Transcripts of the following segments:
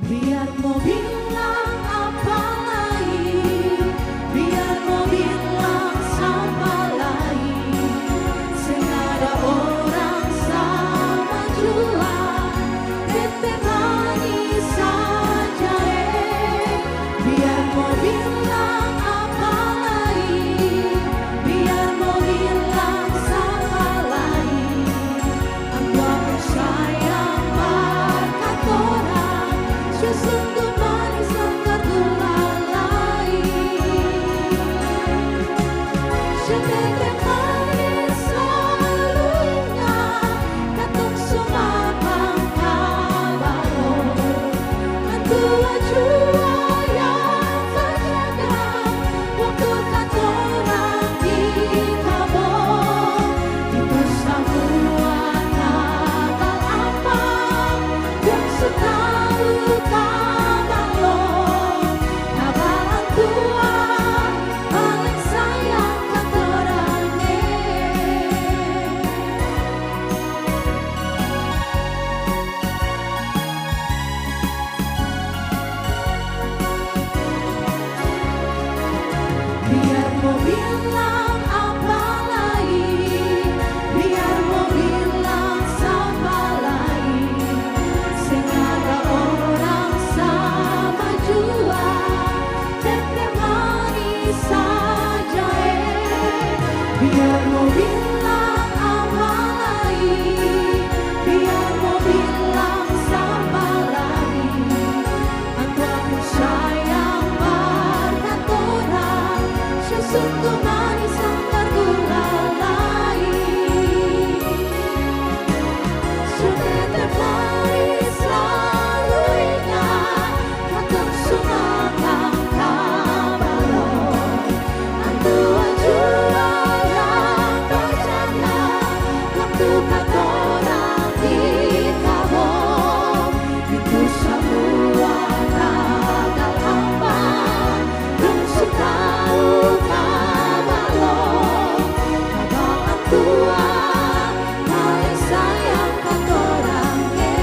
Biar mau bilang apa lagi, biar mau bilang siapa lagi, senada orang sama jua, tetep manis saja. Biar mau bilang apa lagi, biar mau bilang siapa lagi, aku sayang berkat orang, sesungguh manis langkah gulalai. Setetek manis selalu ingat, katok sumapang kabalo, kedua jua yang terjaga, waktu katorang di kabon, itu semua tanggal apa, yang setahu kabalo, kabalan tua, paling sayang katorangnya. Biar mau bilang apa lagi, biar mau bilang siapa lagi, senada orang sama jua, tetep manis saja. Biar mau bilang apa lagi, biar mau bilang siapa lagi, aku sayang berkat orang, sesungguh manis langkah gulalai. Setetek manis selalu ingat, katok sumapang kabalo, antua jua yang terjaga, waktu katorang di kabon, itu semua tanggal apa, yang setahu kabalo, kabalan tua, paling sayang katorangnya.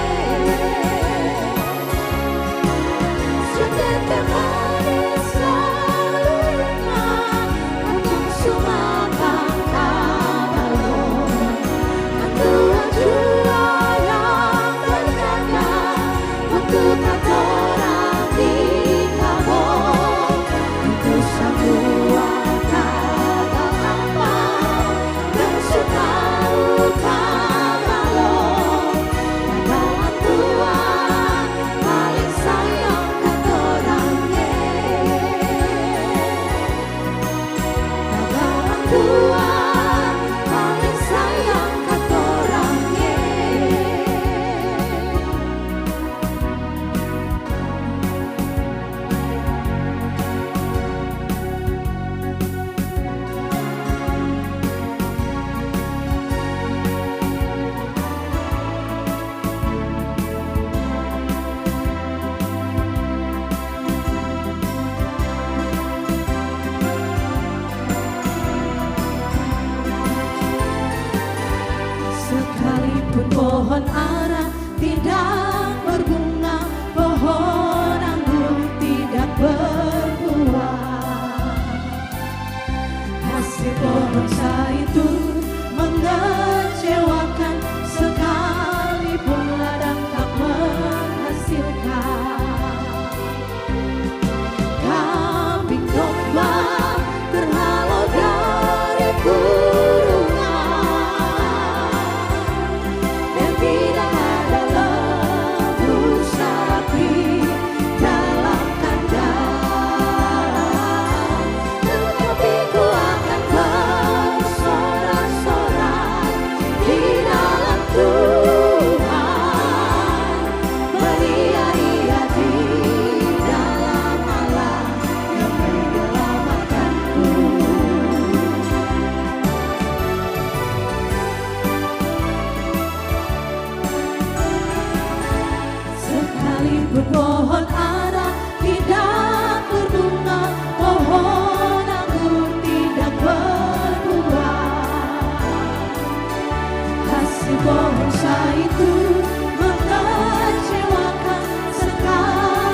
Setetek manis selalu ingat, katok sumapang kabalo, antua jua yang terjaga, waktu katorang di kabon, itu semua tanggal apa, yang setahu kabalo, kabalan tua, paling sayang katorangnya. Kabalan tua, paling sayang katorangnya. Sekalipun pohon ara tidak berbunga, pohon anggur tidak berbuah, hasil pohon zaitun mengecewakan, sekalipun ladang tak menghasilkan. Kambing domba terhalau dari kurungan, dan tidak ada lembu sapi dalam kandang. Tetapi ku akan bersorak-sorak di dalam Tuhan, beria-ria di dalam Allah yang menyelamatkanku. Sekalipun pohon ara tidak berbunga, pohon anggur tidak berbuah, hasil pohon zaitun mengecewakan, sekali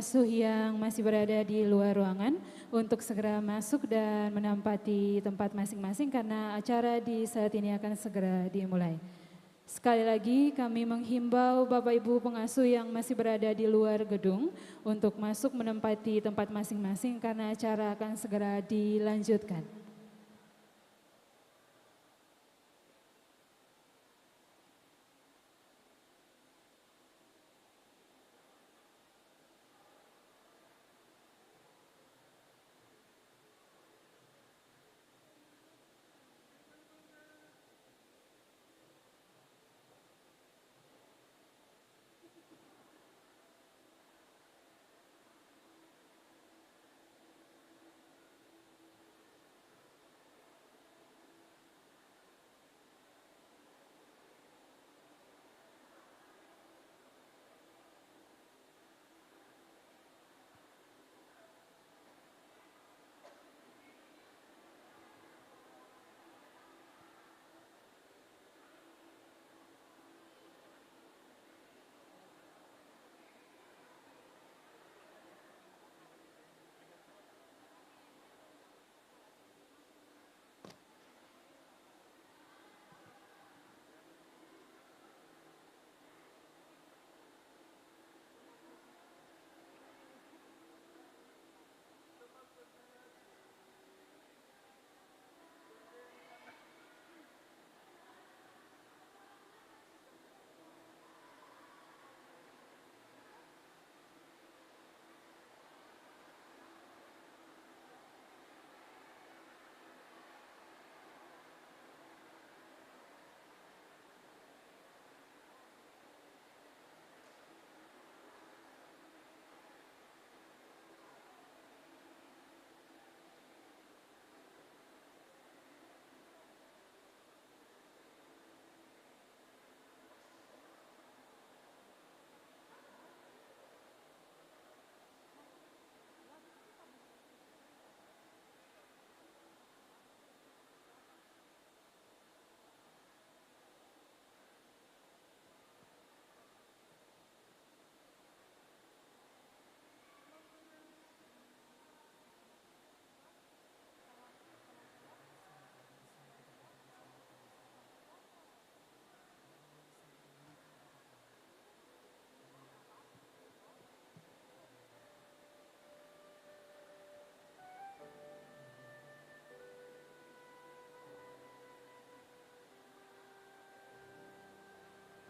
pengasuh yang masih berada di luar ruangan untuk segera masuk dan menempati tempat masing-masing karena acara di saat ini akan segera dimulai. Sekali lagi kami menghimbau Bapak Ibu pengasuh yang masih berada di luar gedung untuk masuk menempati tempat masing-masing karena acara akan segera dilanjutkan.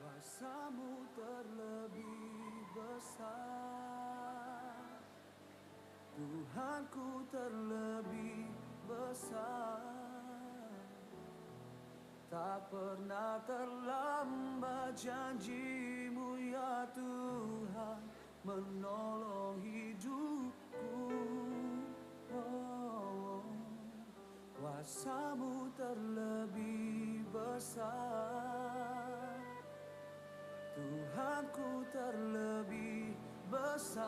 Kuasamu terlebih besar, Tuhanku terlebih besar. Tak pernah terlambat janjimu ya Tuhan menolong hidupku. Oh, kuasamu terlebih besar, Tuhanku terlebih besar.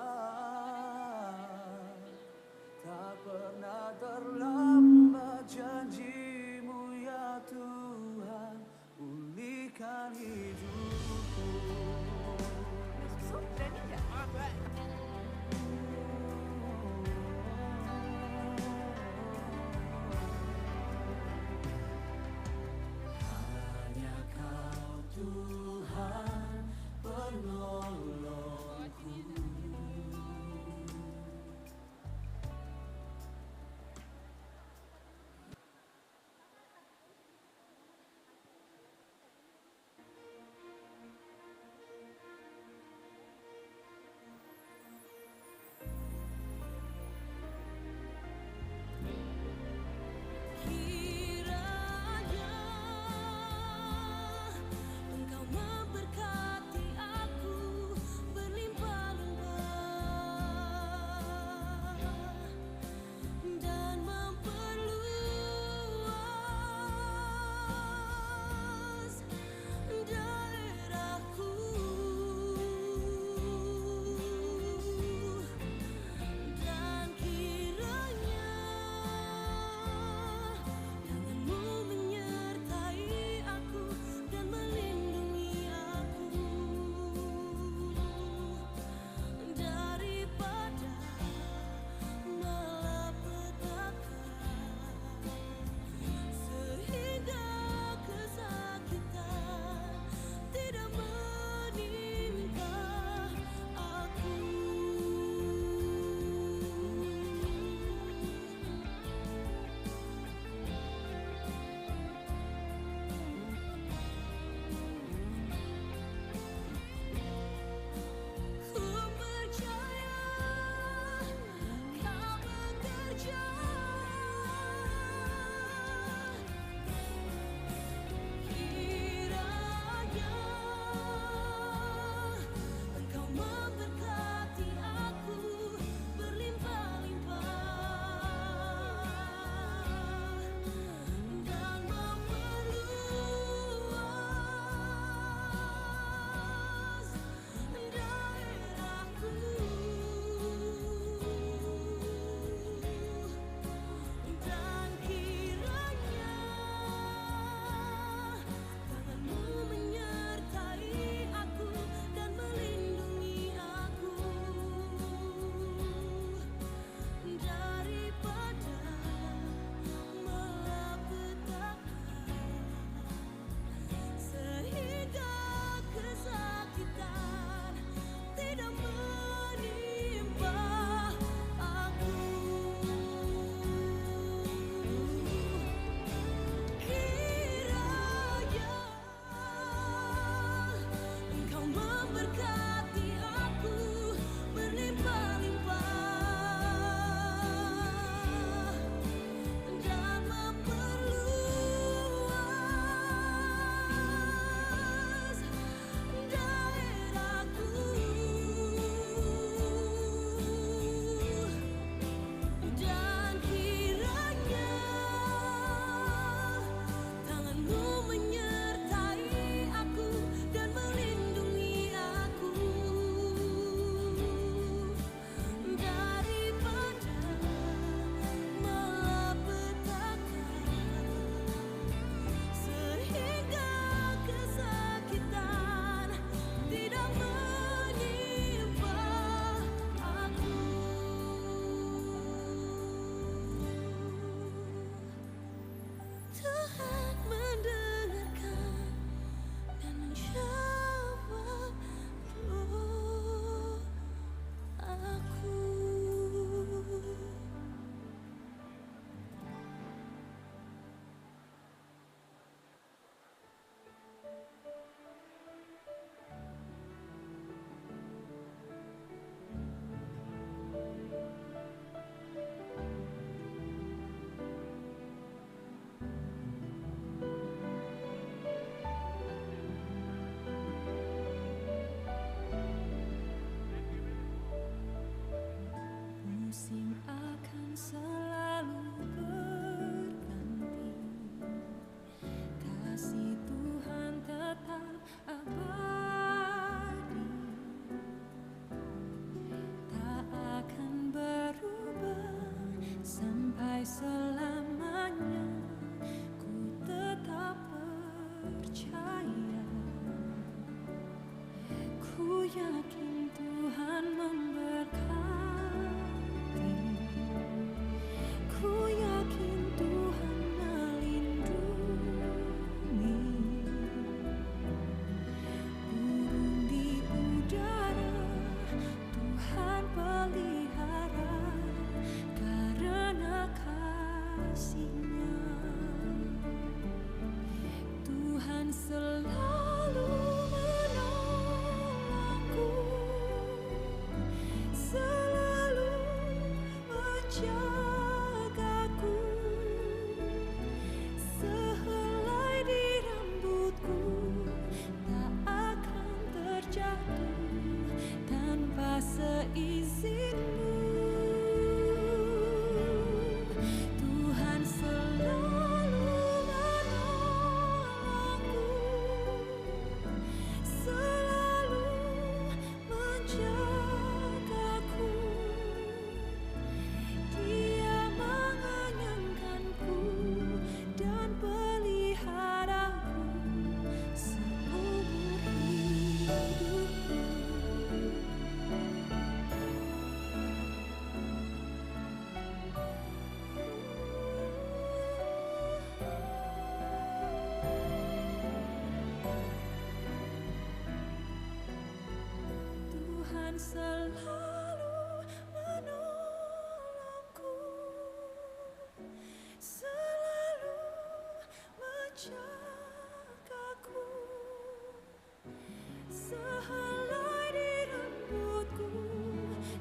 Tak pernah terlambat janjimu ya Tuhan, pulihkan hidupku. Berani nggak? Hanya Kau Tuhan penolongku. yakin Tuhan memberkati, ku yakin Tuhan melindungi. Burung di udara Tuhan pelihara karena kasih-Nya. Tuhan selalu menolongku, selalu menjagaku. Sehelai di rambutku tak akan terjatuh tanpa seizin-Mu. Tuhan selalu menolongku, selalu menjagaku. Dia mengenyangkanku dan peliharaku seumur hidupku. Tuhan selalu menolongku, selalu menjagaku. Sehelai di rambutku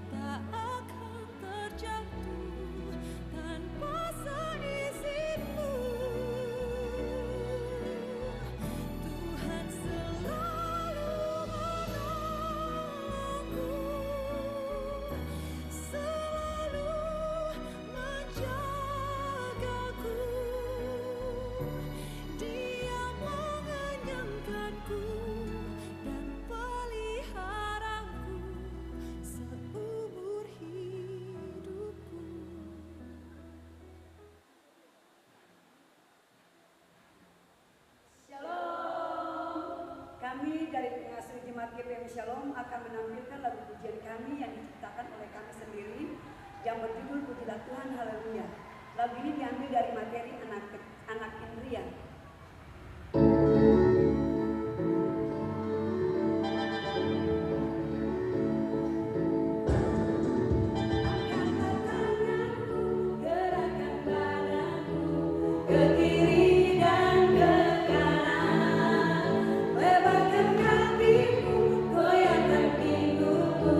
tak akan terjatuh tanpa seizin-Mu. Tuhan selalu menolongku, selalu menjagaku. Dia mengenyangkanku dan peliharaku seumur hidupku. Shalom. Kami dari pengasuh Jemaat GPM Shalom akan menampilkan lagu pujian kami yang diciptakan oleh kami sendiri yang berjudul Pujilah Tuhan Haleluya. Lagu ini diambil dari materi anak Indria. Gerakkan badanmu ke kiri dan ke kanan, lebarkan kakimu, goyangkan pinggulmu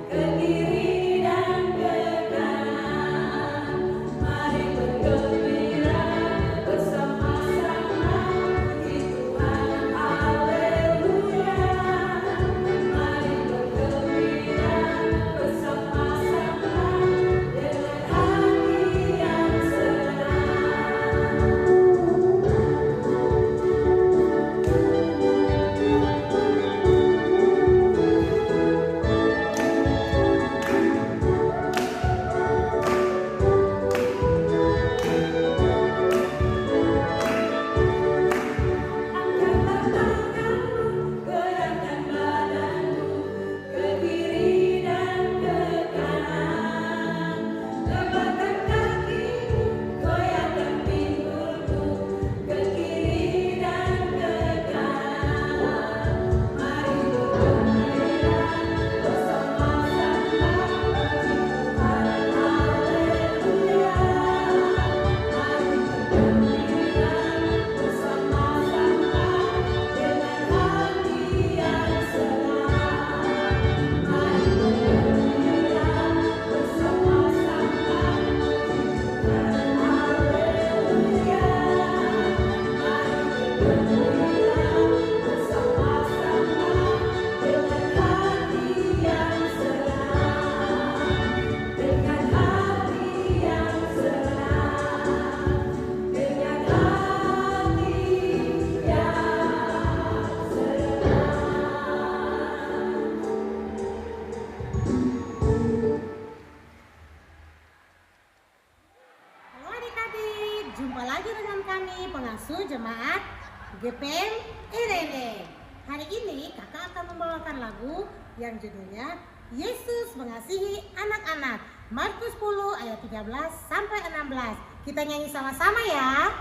ke kiri dan ke kanan. Mari bergembira bersama-sama, puji Tuhan haleluya. Mari bergembira bersama-sama dengan hati yang Angkatlah tanganmu, gerakkan badanmu ke kiri dan ke kanan, lebarkan kakimu, goyangkan pinggulmu ke kiri dan ke kanan. Mari bergembira bersama-sama, puji Tuhan haleluya. Mari bergembira bersama-sama dengan hati yang senang. Mari bergembira bersama-sama, puji Tuhan haleluya. Mari bergembira bersama-sama dengan hati yang senang, dengan hati yang senang, dengan hati yang Halo adik-adik, jumpa lagi dengan kami pengasuh jemaat GPM IRENE. Hari ini kakak akan membawakan lagu yang judulnya Yesus mengasihi anak-anak. Markus 10 ayat 13 sampai 16. Kita nyanyi sama-sama ya.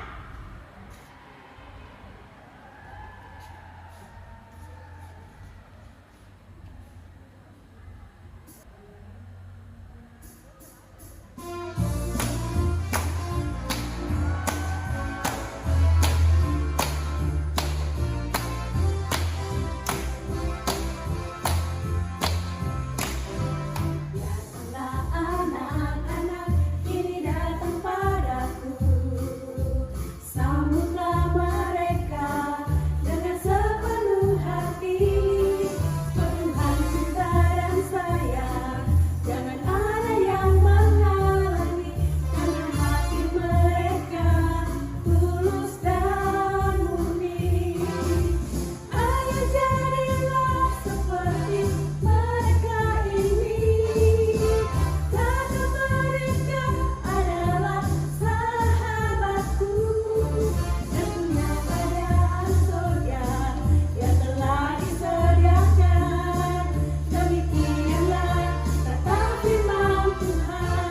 Biarlah anak-anak ini datang padaku, sambutlah mereka dengan sepenuh hati, penuhan cinta dan sayang. Jangan ada yang menghalangi, karena hati mereka tulus dan murni. Ayo jadilah seperti mereka ini, karena mereka adalah sahabatku yang punya kerajaan surga yang telah disediakan. Demikianlah kata firman Tuhan.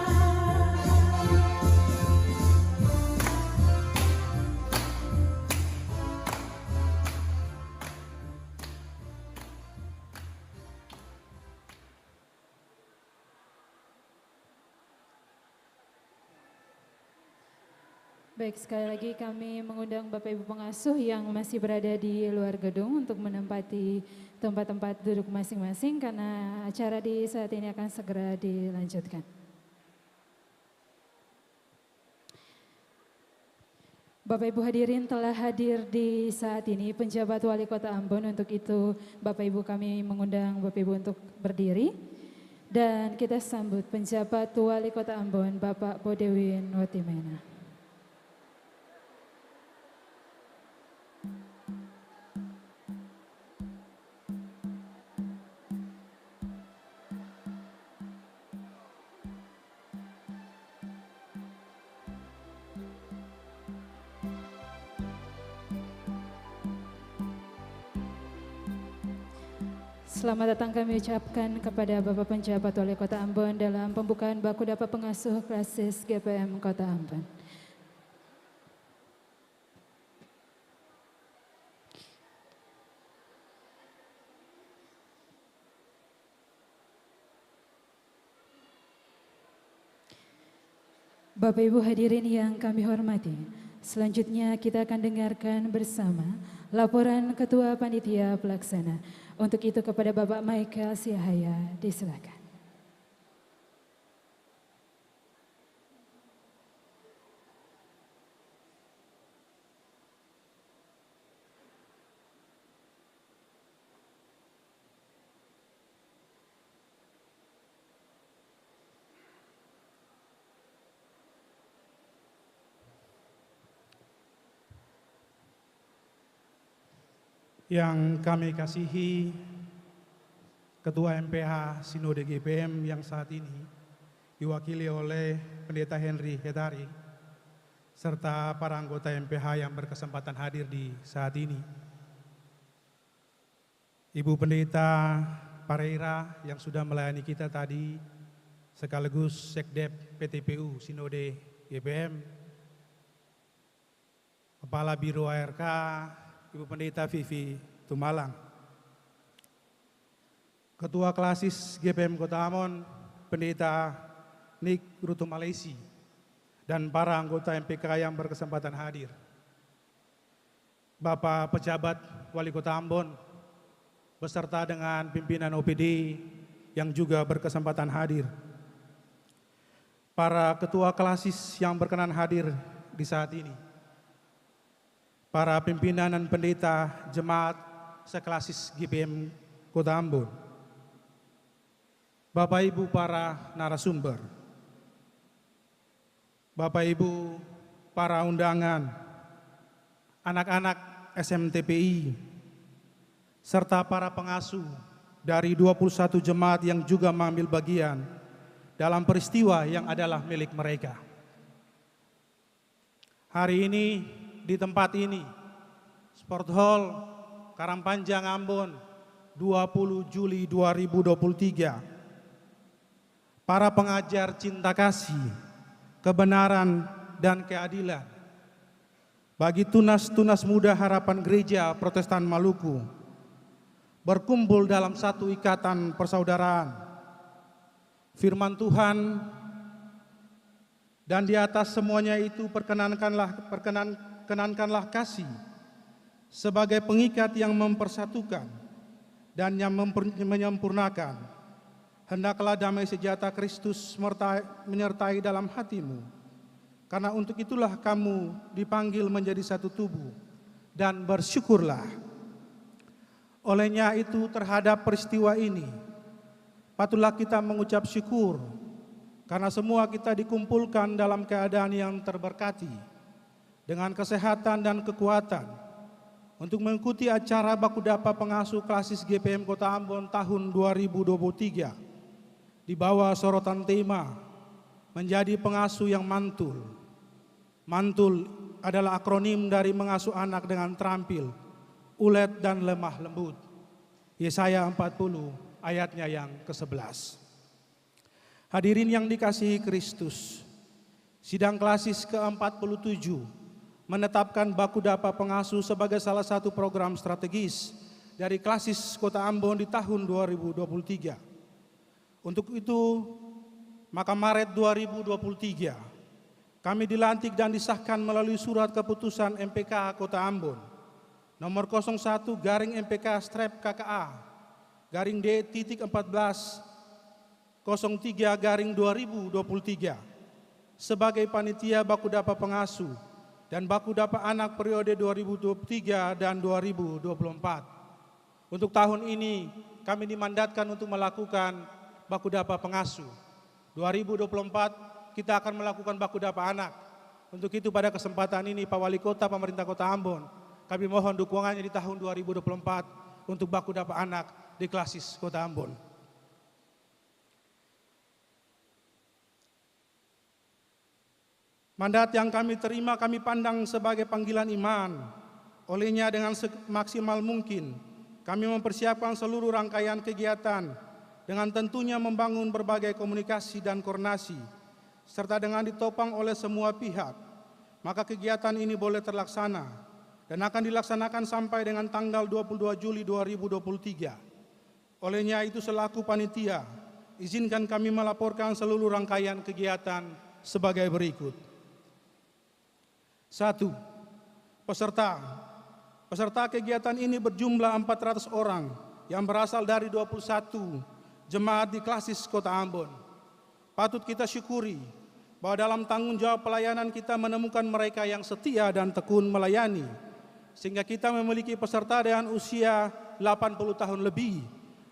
Baik, sekali lagi kami mengundang Bapak Ibu pengasuh yang masih berada di luar gedung untuk menempati tempat-tempat duduk masing-masing karena acara di saat ini akan segera dilanjutkan. Bapak Ibu hadirin telah hadir di saat ini penjabat Wali Kota Ambon. Untuk itu Bapak Ibu kami mengundang Bapak Ibu untuk berdiri. Dan kita sambut penjabat Wali Kota Ambon Bapak Bodewin Watimena. Selamat datang kami ucapkan kepada Bapak Penjabat Wali Kota Ambon dalam pembukaan baku dapat pengasuh klasis GPM Kota Ambon. Bapak Ibu hadirin yang kami hormati, selanjutnya kita akan dengarkan bersama laporan Ketua Panitia Pelaksana. Untuk itu kepada Bapak Michael Siahaya, disilakan. Yang kami kasihi Ketua MPH Sinode GPM yang saat ini diwakili oleh Pendeta Henry Hetari serta para anggota MPH yang berkesempatan hadir di saat ini. Ibu Pendeta Pareira yang sudah melayani kita tadi sekaligus Sekdep PTPU Sinode GPM, Kepala Biro ARK Ibu Pendeta Vivi Tumalang, Ketua Klasis GPM Kota Ambon, Pendeta Nick Rutu Malaysi, dan para anggota MPK yang berkesempatan hadir. Bapak Pejabat Wali Kota Ambon, beserta dengan pimpinan OPD yang juga berkesempatan hadir. Para Ketua Klasis yang berkenan hadir di saat ini. Para pimpinan dan pendeta jemaat seklasis GPM Kota Ambon, Bapak Ibu para narasumber, Bapak Ibu para undangan, anak-anak SMTPI, serta para pengasuh dari 21 jemaat yang juga mengambil bagian dalam peristiwa yang adalah milik mereka. Hari ini di tempat ini, Sport Hall Karangpanjang Ambon, 20 Juli 2023. Para pengajar cinta kasih, kebenaran, dan keadilan. Bagi tunas-tunas muda harapan gereja Protestan Maluku, berkumpul dalam satu ikatan persaudaraan. Firman Tuhan, dan di atas semuanya itu perkenankanlah kasih sebagai pengikat yang mempersatukan dan yang menyempurnakan. Hendaklah damai sejahtera Kristus menyertai dalam hatimu, karena untuk itulah kamu dipanggil menjadi satu tubuh, dan bersyukurlah. Olehnya itu terhadap peristiwa ini, patutlah kita mengucap syukur, karena semua kita dikumpulkan dalam keadaan yang terberkati, dengan kesehatan dan kekuatan, untuk mengikuti acara Bakudapa Pengasuh Klasis GPM Kota Ambon tahun 2023, di bawah sorotan tema, menjadi pengasuh yang mantul. Mantul adalah akronim dari mengasuh anak dengan terampil, ulet dan lemah lembut. Yesaya 40 ayatnya yang ke-11. Hadirin yang dikasihi Kristus, sidang klasis ke-47 menetapkan Bakudapa Pengasuh sebagai salah satu program strategis dari klasis Kota Ambon di tahun 2023. Untuk itu, maka Maret 2023, kami dilantik dan disahkan melalui surat keputusan MPK Kota Ambon nomor 01-D.14/03/2023 sebagai panitia Bakudapa Pengasuh dan Bakudapa Anak periode 2023 dan 2024. Untuk tahun ini kami dimandatkan untuk melakukan Bakudapa Pengasuh. 2024 kita akan melakukan Bakudapa Anak. Untuk itu pada kesempatan ini Pak Wali Kota Pemerintah Kota Ambon, kami mohon dukungannya di tahun 2024 untuk Bakudapa Anak di klasis Kota Ambon. Mandat yang kami terima kami pandang sebagai panggilan iman. Olehnya dengan semaksimal mungkin kami mempersiapkan seluruh rangkaian kegiatan dengan tentunya membangun berbagai komunikasi dan koordinasi serta dengan ditopang oleh semua pihak. Maka kegiatan ini boleh terlaksana dan akan dilaksanakan sampai dengan tanggal 22 Juli 2023. Olehnya itu selaku panitia, izinkan kami melaporkan seluruh rangkaian kegiatan sebagai berikut. 1. Peserta kegiatan ini berjumlah 400 orang yang berasal dari 21 jemaat di klasis Kota Ambon. Patut kita syukuri bahwa dalam tanggung jawab pelayanan kita menemukan mereka yang setia dan tekun melayani, sehingga kita memiliki peserta dengan usia 80 tahun lebih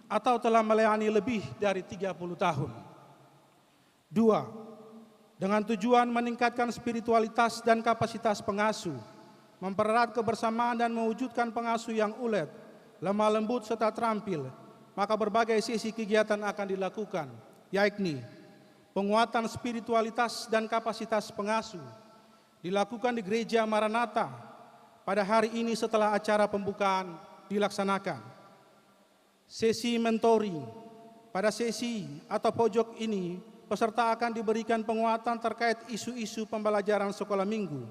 atau telah melayani lebih dari 30 tahun. 2. Dengan tujuan meningkatkan spiritualitas dan kapasitas pengasuh, mempererat kebersamaan dan mewujudkan pengasuh yang ulet, lemah lembut serta terampil, maka berbagai sesi kegiatan akan dilakukan, yakni penguatan spiritualitas dan kapasitas pengasuh dilakukan di Gereja Maranatha pada hari ini setelah acara pembukaan dilaksanakan. Sesi mentoring, pada sesi atau pojok ini peserta akan diberikan penguatan terkait isu-isu pembelajaran sekolah minggu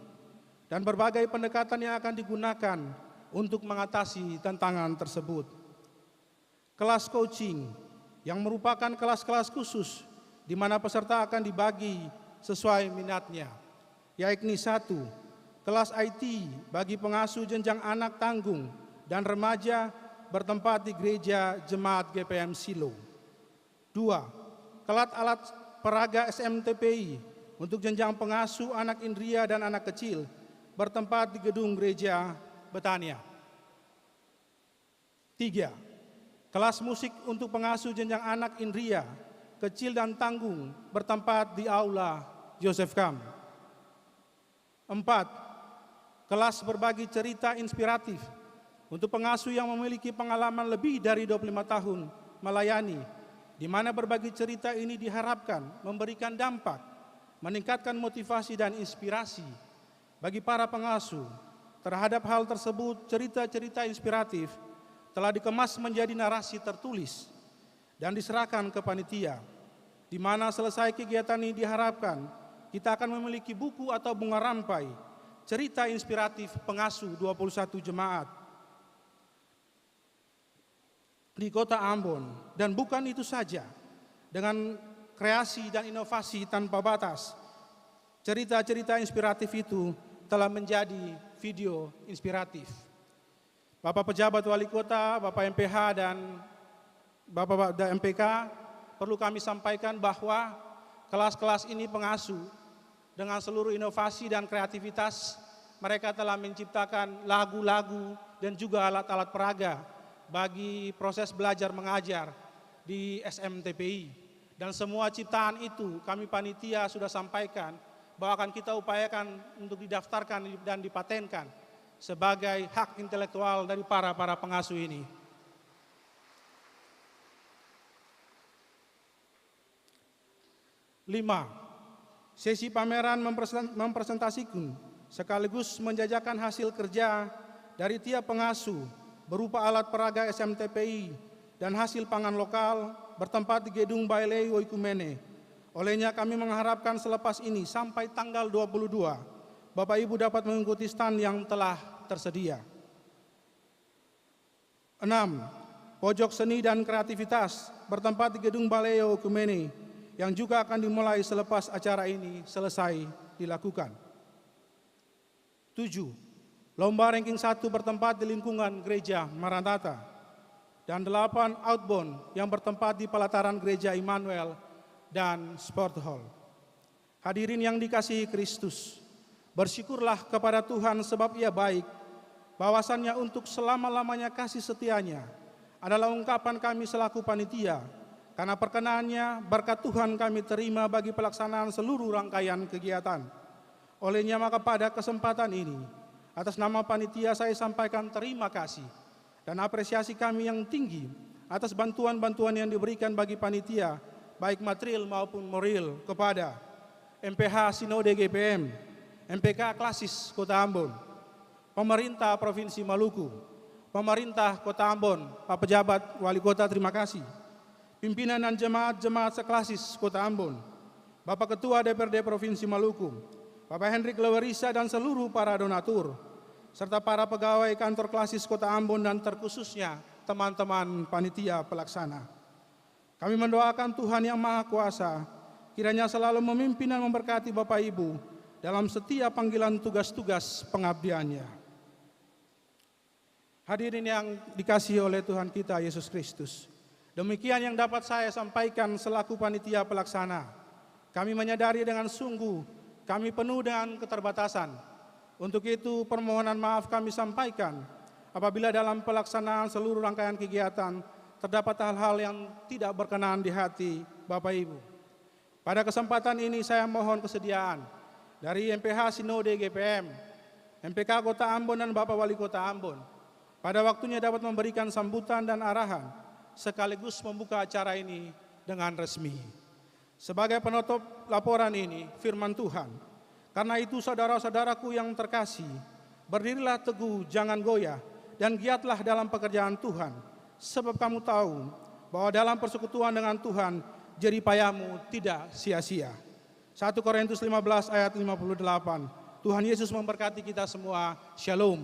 dan berbagai pendekatan yang akan digunakan untuk mengatasi tantangan tersebut. Kelas coaching yang merupakan kelas-kelas khusus di mana peserta akan dibagi sesuai minatnya, yakni 1. Kelas IT bagi pengasuh jenjang anak tanggung dan remaja bertempat di Gereja Jemaat GPM Silo. 2. Kelas alat peraga SMTPI untuk jenjang pengasuh anak indria dan anak kecil bertempat di gedung Gereja Betania. 3. Kelas musik untuk pengasuh jenjang anak indria, kecil dan tanggung bertempat di Aula Joseph Kam. 4. Kelas berbagi cerita inspiratif untuk pengasuh yang memiliki pengalaman lebih dari 25 tahun melayani, di mana berbagi cerita ini diharapkan memberikan dampak, meningkatkan motivasi dan inspirasi bagi para pengasuh. Terhadap hal tersebut, cerita-cerita inspiratif telah dikemas menjadi narasi tertulis dan diserahkan ke panitia, di mana selesai kegiatan ini diharapkan kita akan memiliki buku atau bunga rampai cerita inspiratif pengasuh 21 jemaat di kota Ambon. Dan bukan itu saja, dengan kreasi dan inovasi tanpa batas, cerita-cerita inspiratif itu telah menjadi video inspiratif. Bapak pejabat wali kota, Bapak MPH dan Bapak MPK, perlu kami sampaikan bahwa kelas-kelas ini pengasuh dengan seluruh inovasi dan kreativitas, mereka telah menciptakan lagu-lagu dan juga alat-alat peraga bagi proses belajar mengajar di SMTPI. Dan semua ciptaan itu kami panitia sudah sampaikan bahwa akan kita upayakan untuk didaftarkan dan dipatenkan sebagai hak intelektual dari para pengasuh ini. Lima, sesi pameran mempresentasikan sekaligus menjajakan hasil kerja dari tiap pengasuh berupa alat peraga SMTPI dan hasil pangan lokal bertempat di Gedung Bailey Oikumene. Olehnya kami mengharapkan selepas ini sampai tanggal 22, Bapak Ibu dapat mengikuti stand yang telah tersedia. 6. Pojok seni dan kreativitas bertempat di Gedung Bailey Oikumene yang juga akan dimulai selepas acara ini selesai dilakukan. 7. Lomba ranking 1 bertempat di lingkungan Gereja Maranatha. Dan 8. Outbound yang bertempat di pelataran Gereja Immanuel dan Sport Hall. Hadirin yang dikasihi Kristus, bersyukurlah kepada Tuhan sebab Ia baik, bahwasannya untuk selama-lamanya kasih setianya adalah ungkapan kami selaku panitia, karena perkenannya berkat Tuhan kami terima bagi pelaksanaan seluruh rangkaian kegiatan. Olehnya maka pada kesempatan ini, atas nama panitia saya sampaikan terima kasih dan apresiasi kami yang tinggi atas bantuan-bantuan yang diberikan bagi panitia, baik material maupun moral, kepada MPH Sinode GPM, MPK Klasis Kota Ambon, pemerintah Provinsi Maluku, pemerintah Kota Ambon, Pak Pejabat Wali Kota terima kasih, pimpinan dan jemaat-jemaat seklasis Kota Ambon, Bapak Ketua DPRD Provinsi Maluku, Bapak Hendrik Lewerisa dan seluruh para donatur, serta para pegawai kantor klasis Kota Ambon dan terkhususnya teman-teman panitia pelaksana. Kami mendoakan Tuhan yang Maha Kuasa kiranya selalu memimpin dan memberkati Bapak Ibu dalam setiap panggilan tugas-tugas pengabdiannya. Hadirin yang dikasihi oleh Tuhan kita Yesus Kristus, demikian yang dapat saya sampaikan selaku panitia pelaksana. Kami menyadari dengan sungguh kami penuh dengan keterbatasan. Untuk itu permohonan maaf kami sampaikan apabila dalam pelaksanaan seluruh rangkaian kegiatan terdapat hal-hal yang tidak berkenan di hati Bapak Ibu. Pada kesempatan ini saya mohon kesediaan dari MPH Sinode GPM, MPK Kota Ambon dan Bapak Wali Kota Ambon, pada waktunya dapat memberikan sambutan dan arahan, sekaligus membuka acara ini dengan resmi. Sebagai penutup laporan ini, firman Tuhan, karena itu saudara-saudaraku yang terkasih, berdirilah teguh, jangan goyah, dan giatlah dalam pekerjaan Tuhan, sebab kamu tahu bahwa dalam persekutuan dengan Tuhan, jerih payahmu tidak sia-sia. 1 Korintus 15 ayat 58. Tuhan Yesus memberkati kita semua. Shalom.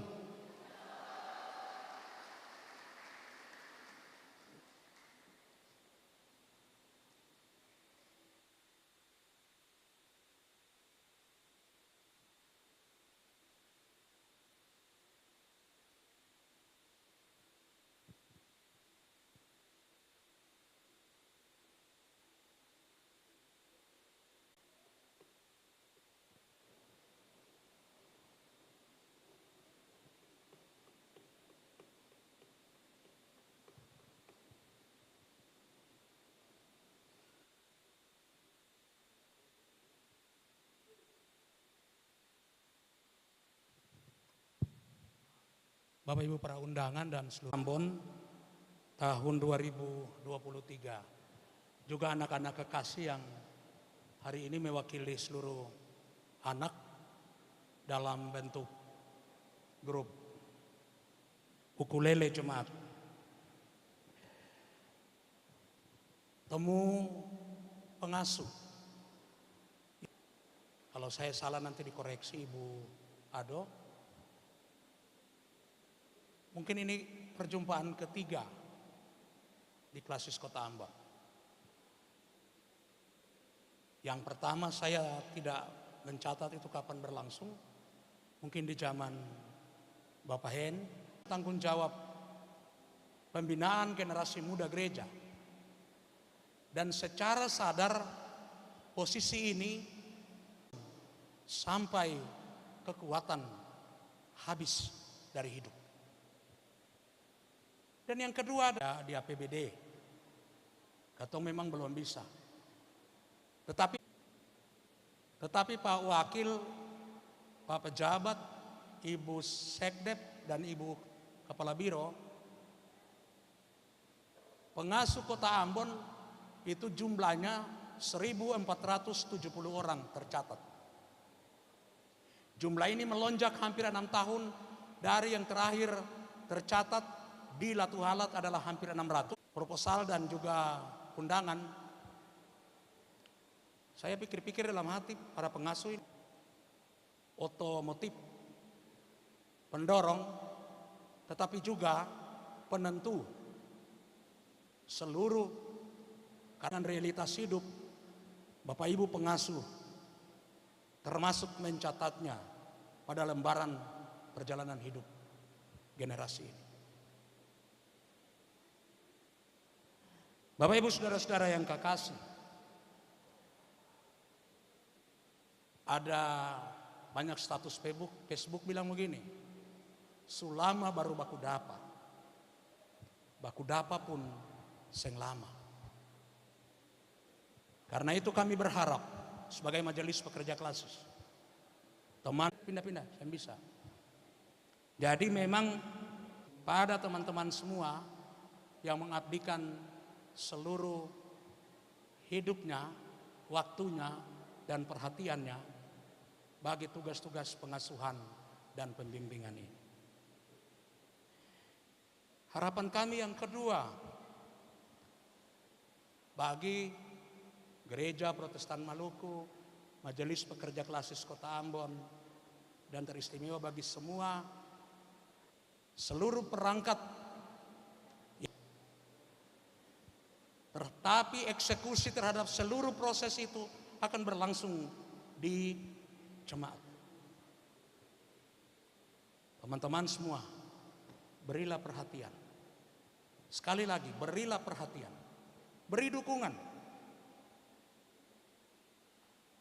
Bapak Ibu para undangan dan seluruh Ambon tahun 2023. Juga anak-anak kekasih yang hari ini mewakili seluruh anak dalam bentuk grup ukulele jemaat. temu pengasuh. Kalau saya salah nanti dikoreksi Ibu Ado. Mungkin ini perjumpaan ketiga di Klasis Kota Ambon. Yang pertama saya tidak mencatat itu kapan berlangsung. Mungkin di zaman Bapak Hen. Tanggung jawab pembinaan generasi muda gereja. Dan secara sadar posisi ini sampai kekuatan habis dari hidup. Dan yang kedua ada di APBD. Katong memang belum bisa. Tetapi Pak Wakil, Pak Pejabat, Ibu Sekdep dan Ibu Kepala Biro, pengasuh Kota Ambon itu jumlahnya 1.470 orang tercatat. Jumlah ini melonjak hampir 6 tahun dari yang terakhir tercatat di Latu Halat adalah hampir 600. Proposal dan juga undangan, saya pikir-pikir dalam hati para pengasuh ini otomotif, pendorong, tetapi juga penentu seluruh keadaan realitas hidup Bapak Ibu pengasuh, termasuk mencatatnya pada lembaran perjalanan hidup generasi ini. Bapak Ibu saudara-saudara yang kekasih, ada banyak status Facebook bilang begini, sulama baru baku dapa pun seng lama. Karena itu kami berharap sebagai majelis pekerja Klasis, teman pindah-pindah yang bisa. Jadi memang pada teman-teman semua yang mengabdikan seluruh hidupnya, waktunya, dan perhatiannya bagi tugas-tugas pengasuhan dan pembimbingan ini. Harapan kami yang kedua bagi Gereja Protestan Maluku, Majelis Pekerja Klasis Kota Ambon, dan teristimewa bagi semua seluruh perangkat. Tetapi eksekusi terhadap seluruh proses itu akan berlangsung di jemaat. Teman-teman semua, berilah perhatian. Sekali lagi, berilah perhatian. Beri dukungan.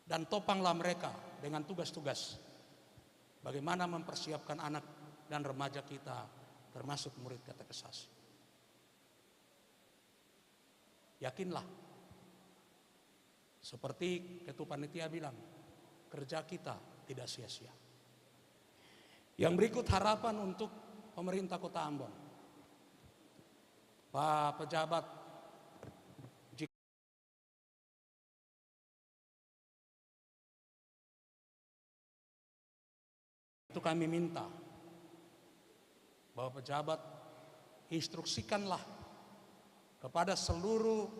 Dan topanglah mereka dengan tugas-tugas. Bagaimana mempersiapkan anak dan remaja kita, termasuk murid katekisasi. Yakinlah, seperti Ketua Panitia bilang, kerja kita tidak sia-sia. Yang berikut harapan untuk pemerintah Kota Ambon. Pak Pejabat, itu kami minta bahwa pejabat instruksikanlah kepada seluruh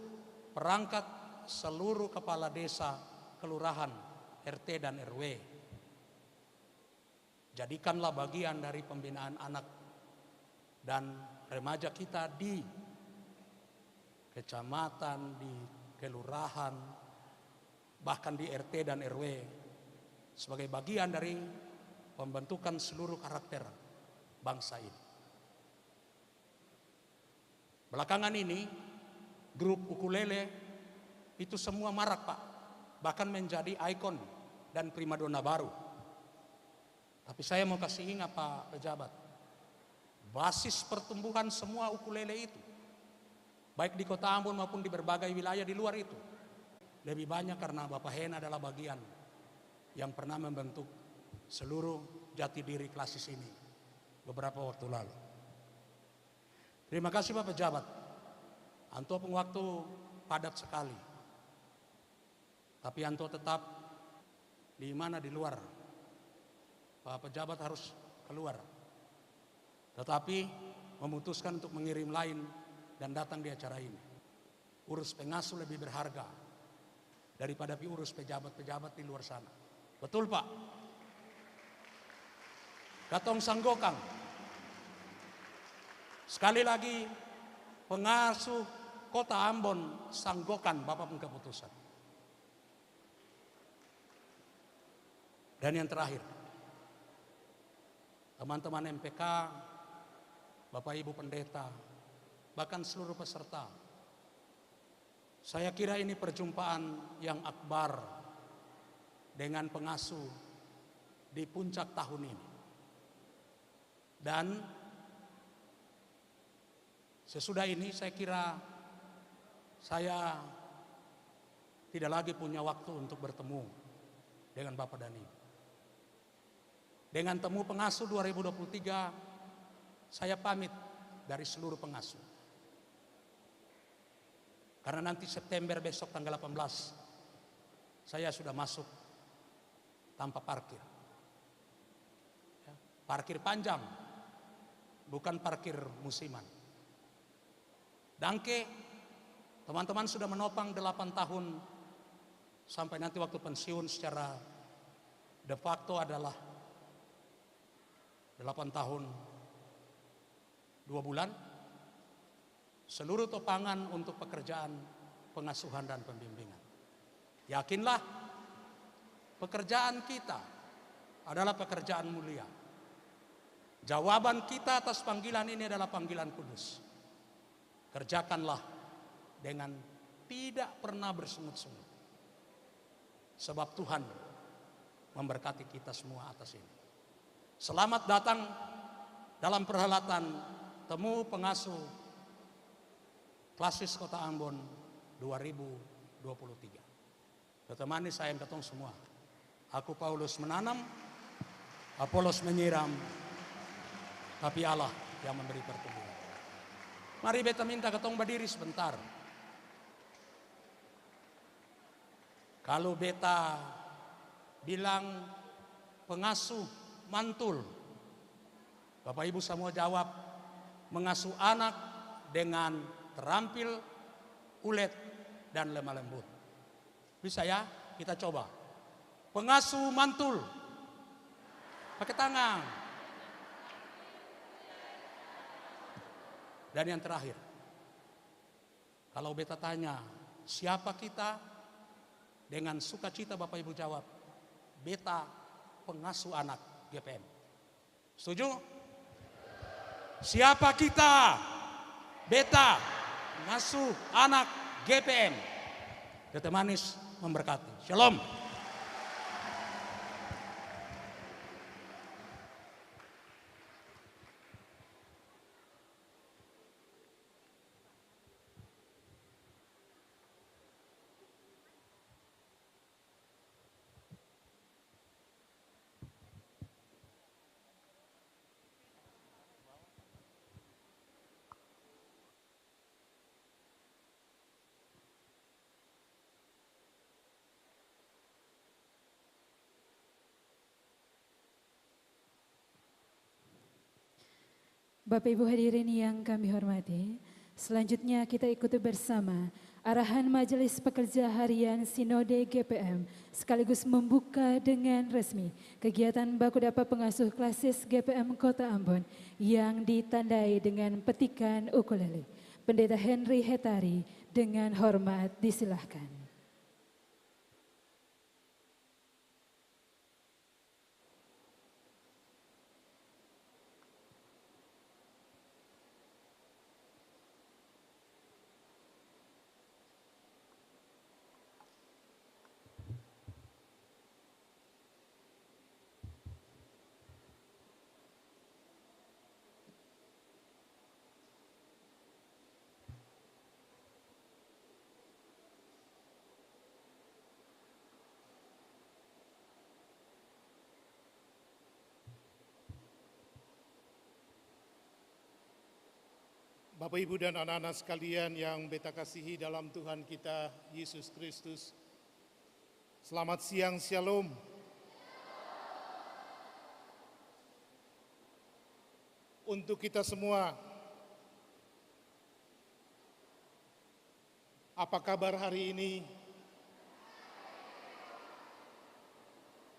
perangkat, seluruh kepala desa, kelurahan, RT dan RW. Jadikanlah bagian dari pembinaan anak dan remaja kita di kecamatan, di kelurahan, bahkan di RT dan RW sebagai bagian dari pembentukan seluruh karakter bangsa ini. Belakangan ini grup ukulele itu semua marak Pak, bahkan menjadi ikon dan primadona baru. Tapi saya mau kasih ingat Pak Pejabat, basis pertumbuhan semua ukulele itu, baik di Kota Ambon maupun di berbagai wilayah di luar itu, lebih banyak karena Bapak Hen adalah bagian yang pernah membentuk seluruh jati diri Klasis ini beberapa waktu lalu. Terima kasih Pak Pejabat. Anto waktu padat sekali. Tapi Anto tetap di mana di luar. Pak Pejabat harus keluar. Tetapi memutuskan untuk mengirim lain dan datang di acara ini. urus pengasuh lebih berharga daripada urus pejabat-pejabat di luar sana. Betul Pak? Katong sanggokang. Sekali lagi, pengasuh Kota Ambon sanggokan Bapak pun keputusan. Dan yang terakhir, teman-teman MPK, Bapak Ibu Pendeta, bahkan seluruh peserta, saya kira ini perjumpaan yang akbar dengan pengasuh di puncak tahun ini. Dan sesudah ini saya kira saya tidak lagi punya waktu untuk bertemu dengan Bapak dan Ibu. Dengan temu pengasuh 2023, saya pamit dari seluruh pengasuh. Karena nanti September besok tanggal 18, saya sudah masuk tanpa parkir. Ya, parkir panjang, bukan parkir musiman. Dangke, teman-teman sudah menopang 8 tahun sampai nanti waktu pensiun secara de facto adalah 8 tahun 2 bulan. Seluruh topangan untuk pekerjaan pengasuhan dan pembimbingan. Yakinlah pekerjaan kita adalah pekerjaan mulia. Jawaban kita atas panggilan ini adalah panggilan kudus. Kerjakanlah dengan tidak pernah bersungut-sungut. Sebab Tuhan memberkati kita semua atas ini. Selamat datang dalam perhelatan temu pengasuh Klasis Kota Ambon 2023. Tetemani saya ketong semua. Aku Paulus menanam, Apolos menyiram, tapi Allah yang memberi pertumbuhan. Mari beta minta ketong berdiri sebentar. Kalau beta bilang pengasuh mantul, Bapak Ibu semua jawab mengasuh anak dengan terampil, ulet, dan lemah lembut. Bisa ya? Kita coba. Pengasuh mantul. Pakai tangan. Dan yang terakhir, kalau beta tanya, siapa kita? Dengan sukacita Bapak Ibu jawab, beta pengasuh anak GPM. Setuju? Siapa kita? Beta pengasuh anak GPM. Tete manis memberkati. Shalom. Bapak Ibu hadirin yang kami hormati, selanjutnya kita ikuti bersama arahan Majelis Pekerja Harian Sinode GPM sekaligus membuka dengan resmi kegiatan Baku Dapa Pengasuh Klasis GPM Kota Ambon yang ditandai dengan petikan ukulele. Pendeta Henry Hetari dengan hormat disilahkan. Bapak, Ibu, dan anak-anak sekalian yang beta kasihi dalam Tuhan kita Yesus Kristus. Selamat siang, Shalom. Untuk kita semua, Apa kabar hari ini?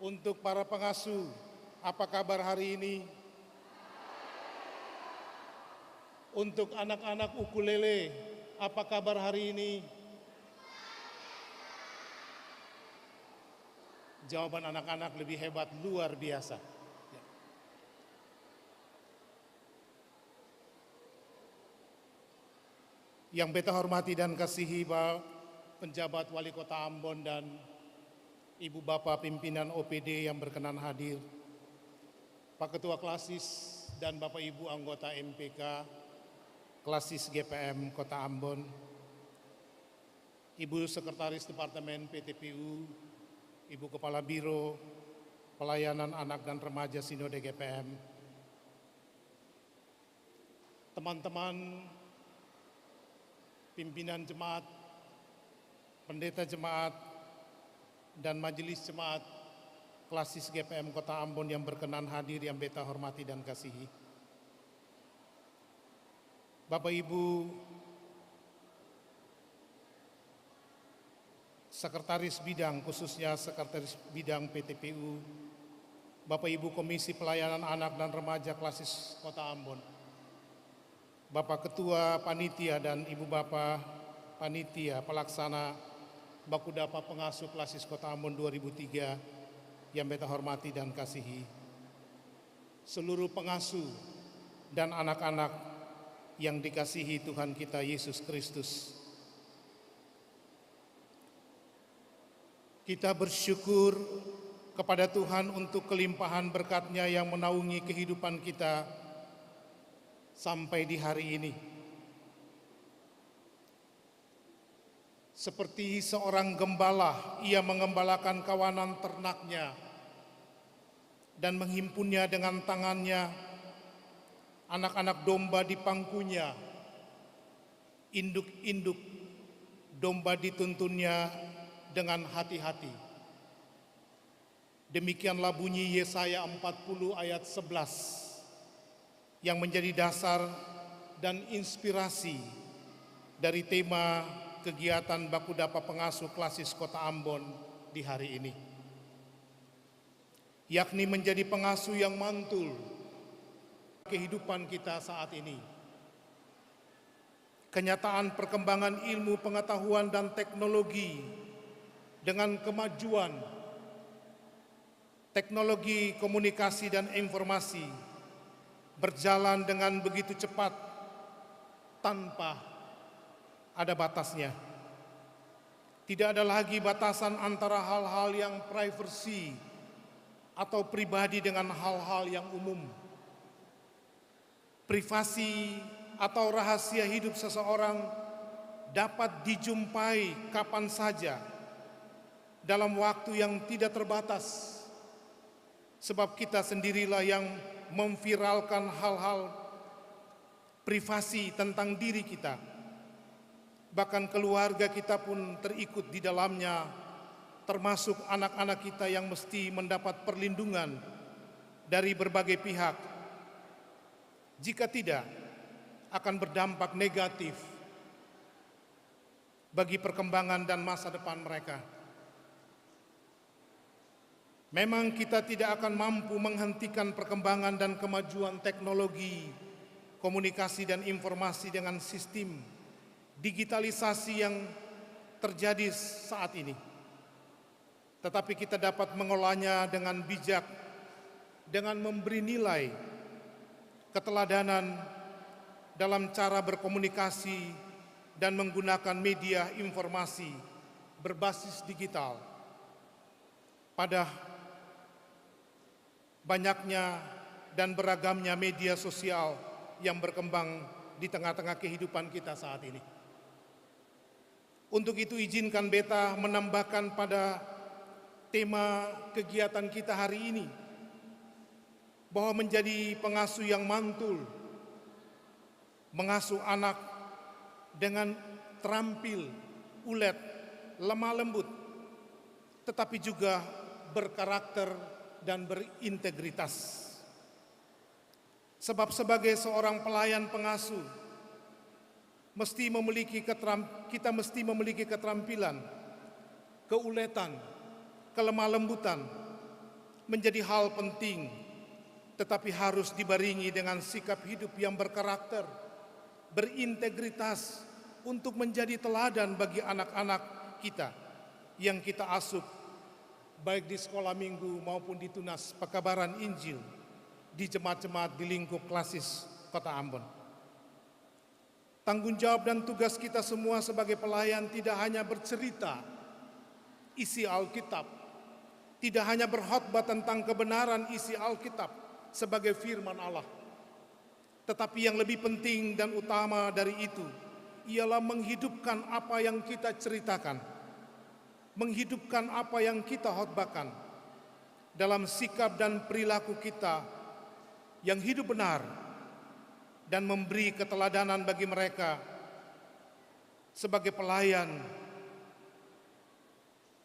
Untuk para pengasuh, apa kabar hari ini? Untuk anak-anak ukulele, apa kabar hari ini? Jawaban anak-anak lebih hebat, luar biasa. Yang beta hormati dan kasihi Pak penjabat Wali Kota Ambon dan Ibu Bapak pimpinan OPD yang berkenan hadir, Pak Ketua Klasis dan Bapak Ibu anggota MPK, Klasis GPM Kota Ambon, Ibu Sekretaris Departemen PTPU, Ibu Kepala Biro Pelayanan Anak dan Remaja Sinode GPM, teman-teman pimpinan jemaat, pendeta jemaat, dan majelis jemaat Klasis GPM Kota Ambon yang berkenan hadir yang beta hormati dan kasihi. Bapak Ibu Sekretaris Bidang, khususnya Sekretaris Bidang PTPU, Bapak Ibu Komisi Pelayanan Anak dan Remaja Klasis Kota Ambon, Bapak Ketua Panitia dan Ibu Bapak Panitia Pelaksana Bakudapa Pengasuh Klasis Kota Ambon 2003 yang beta hormati dan kasihi, seluruh pengasuh dan anak-anak yang dikasihi Tuhan kita Yesus Kristus. Kita bersyukur kepada Tuhan untuk kelimpahan berkat-Nya yang menaungi kehidupan kita sampai di hari ini. Seperti seorang gembala, ia mengembalakan kawanan ternaknya dan menghimpunnya dengan tangannya, anak-anak domba di pangkunya, induk-induk domba dituntunnya dengan hati-hati. Demikianlah bunyi Yesaya 40 ayat 11 yang menjadi dasar dan inspirasi dari tema kegiatan Bakudapa Pengasuh Klasis Kota Ambon di hari ini, yakni menjadi pengasuh yang mantul kehidupan kita saat ini. Kenyataan perkembangan ilmu pengetahuan dan teknologi dengan kemajuan teknologi komunikasi dan informasi berjalan dengan begitu cepat tanpa ada batasnya. Tidak ada lagi batasan antara hal-hal yang privasi atau pribadi dengan hal-hal yang umum. Privasi atau rahasia hidup seseorang dapat dijumpai kapan saja dalam waktu yang tidak terbatas, sebab kita sendirilah yang memviralkan hal-hal privasi tentang diri kita. Bahkan keluarga kita pun terikut di dalamnya, termasuk anak-anak kita yang mesti mendapat perlindungan dari berbagai pihak. Jika tidak, akan berdampak negatif bagi perkembangan dan masa depan mereka. Memang kita tidak akan mampu menghentikan perkembangan dan kemajuan teknologi, komunikasi dan informasi dengan sistem digitalisasi yang terjadi saat ini. Tetapi kita dapat mengolahnya dengan bijak, dengan memberi nilai, keteladanan dalam cara berkomunikasi dan menggunakan media informasi berbasis digital. Pada banyaknya dan beragamnya media sosial yang berkembang di tengah-tengah kehidupan kita saat ini. Untuk itu izinkan beta menambahkan pada tema kegiatan kita hari ini, bahwa menjadi pengasuh yang mantul, mengasuh anak dengan terampil, ulet, lemah lembut, tetapi juga berkarakter dan berintegritas. Sebab sebagai seorang pelayan pengasuh, kita mesti memiliki keterampilan, keuletan, kelemah lembutan menjadi hal penting, tetapi harus dibarengi dengan sikap hidup yang berkarakter, berintegritas untuk menjadi teladan bagi anak-anak kita yang kita asuh, baik di sekolah minggu maupun di tunas pekabaran Injil, di jemaat-jemaat di lingkup klasis Kota Ambon. Tanggung jawab dan tugas kita semua sebagai pelayan tidak hanya bercerita isi Alkitab, tidak hanya berkhotbah tentang kebenaran isi Alkitab sebagai firman Allah, tetapi yang lebih penting dan utama dari itu ialah menghidupkan apa yang kita ceritakan, menghidupkan apa yang kita khotbahkan dalam sikap dan perilaku kita yang hidup benar dan memberi keteladanan bagi mereka sebagai pelayan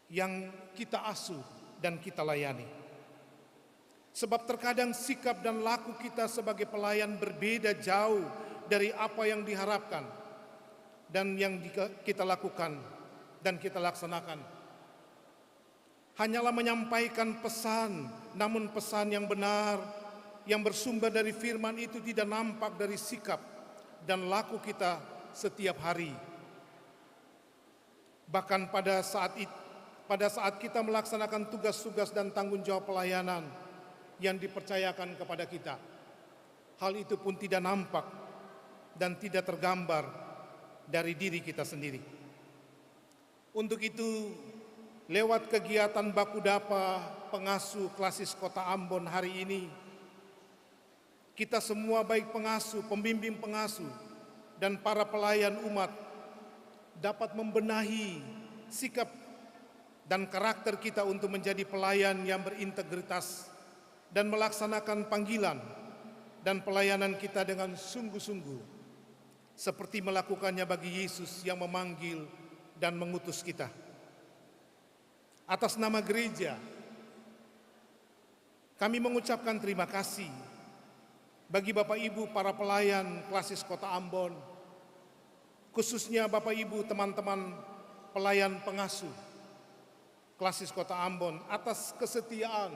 yang kita asuh dan kita layani. Sebab terkadang sikap dan laku kita sebagai pelayan berbeda jauh dari apa yang diharapkan dan yang kita lakukan dan kita laksanakan. Hanyalah menyampaikan pesan, namun pesan yang benar yang bersumber dari firman itu tidak nampak dari sikap dan laku kita setiap hari. Bahkan pada saat kita melaksanakan tugas-tugas dan tanggung jawab pelayanan yang dipercayakan kepada kita, hal itu pun tidak nampak dan tidak tergambar dari diri kita sendiri. Untuk itu, lewat kegiatan Baku Dapa Pengasuh Klasis Kota Ambon hari ini, kita semua baik pengasuh, pembimbing pengasuh, dan para pelayan umat dapat membenahi sikap dan karakter kita untuk menjadi pelayan yang berintegritas dan melaksanakan panggilan dan pelayanan kita dengan sungguh-sungguh, seperti melakukannya bagi Yesus yang memanggil dan mengutus kita. Atas nama gereja, kami mengucapkan terima kasih bagi Bapak Ibu para pelayan Klasis Kota Ambon, khususnya Bapak Ibu teman-teman pelayan pengasuh Klasis Kota Ambon atas kesetiaan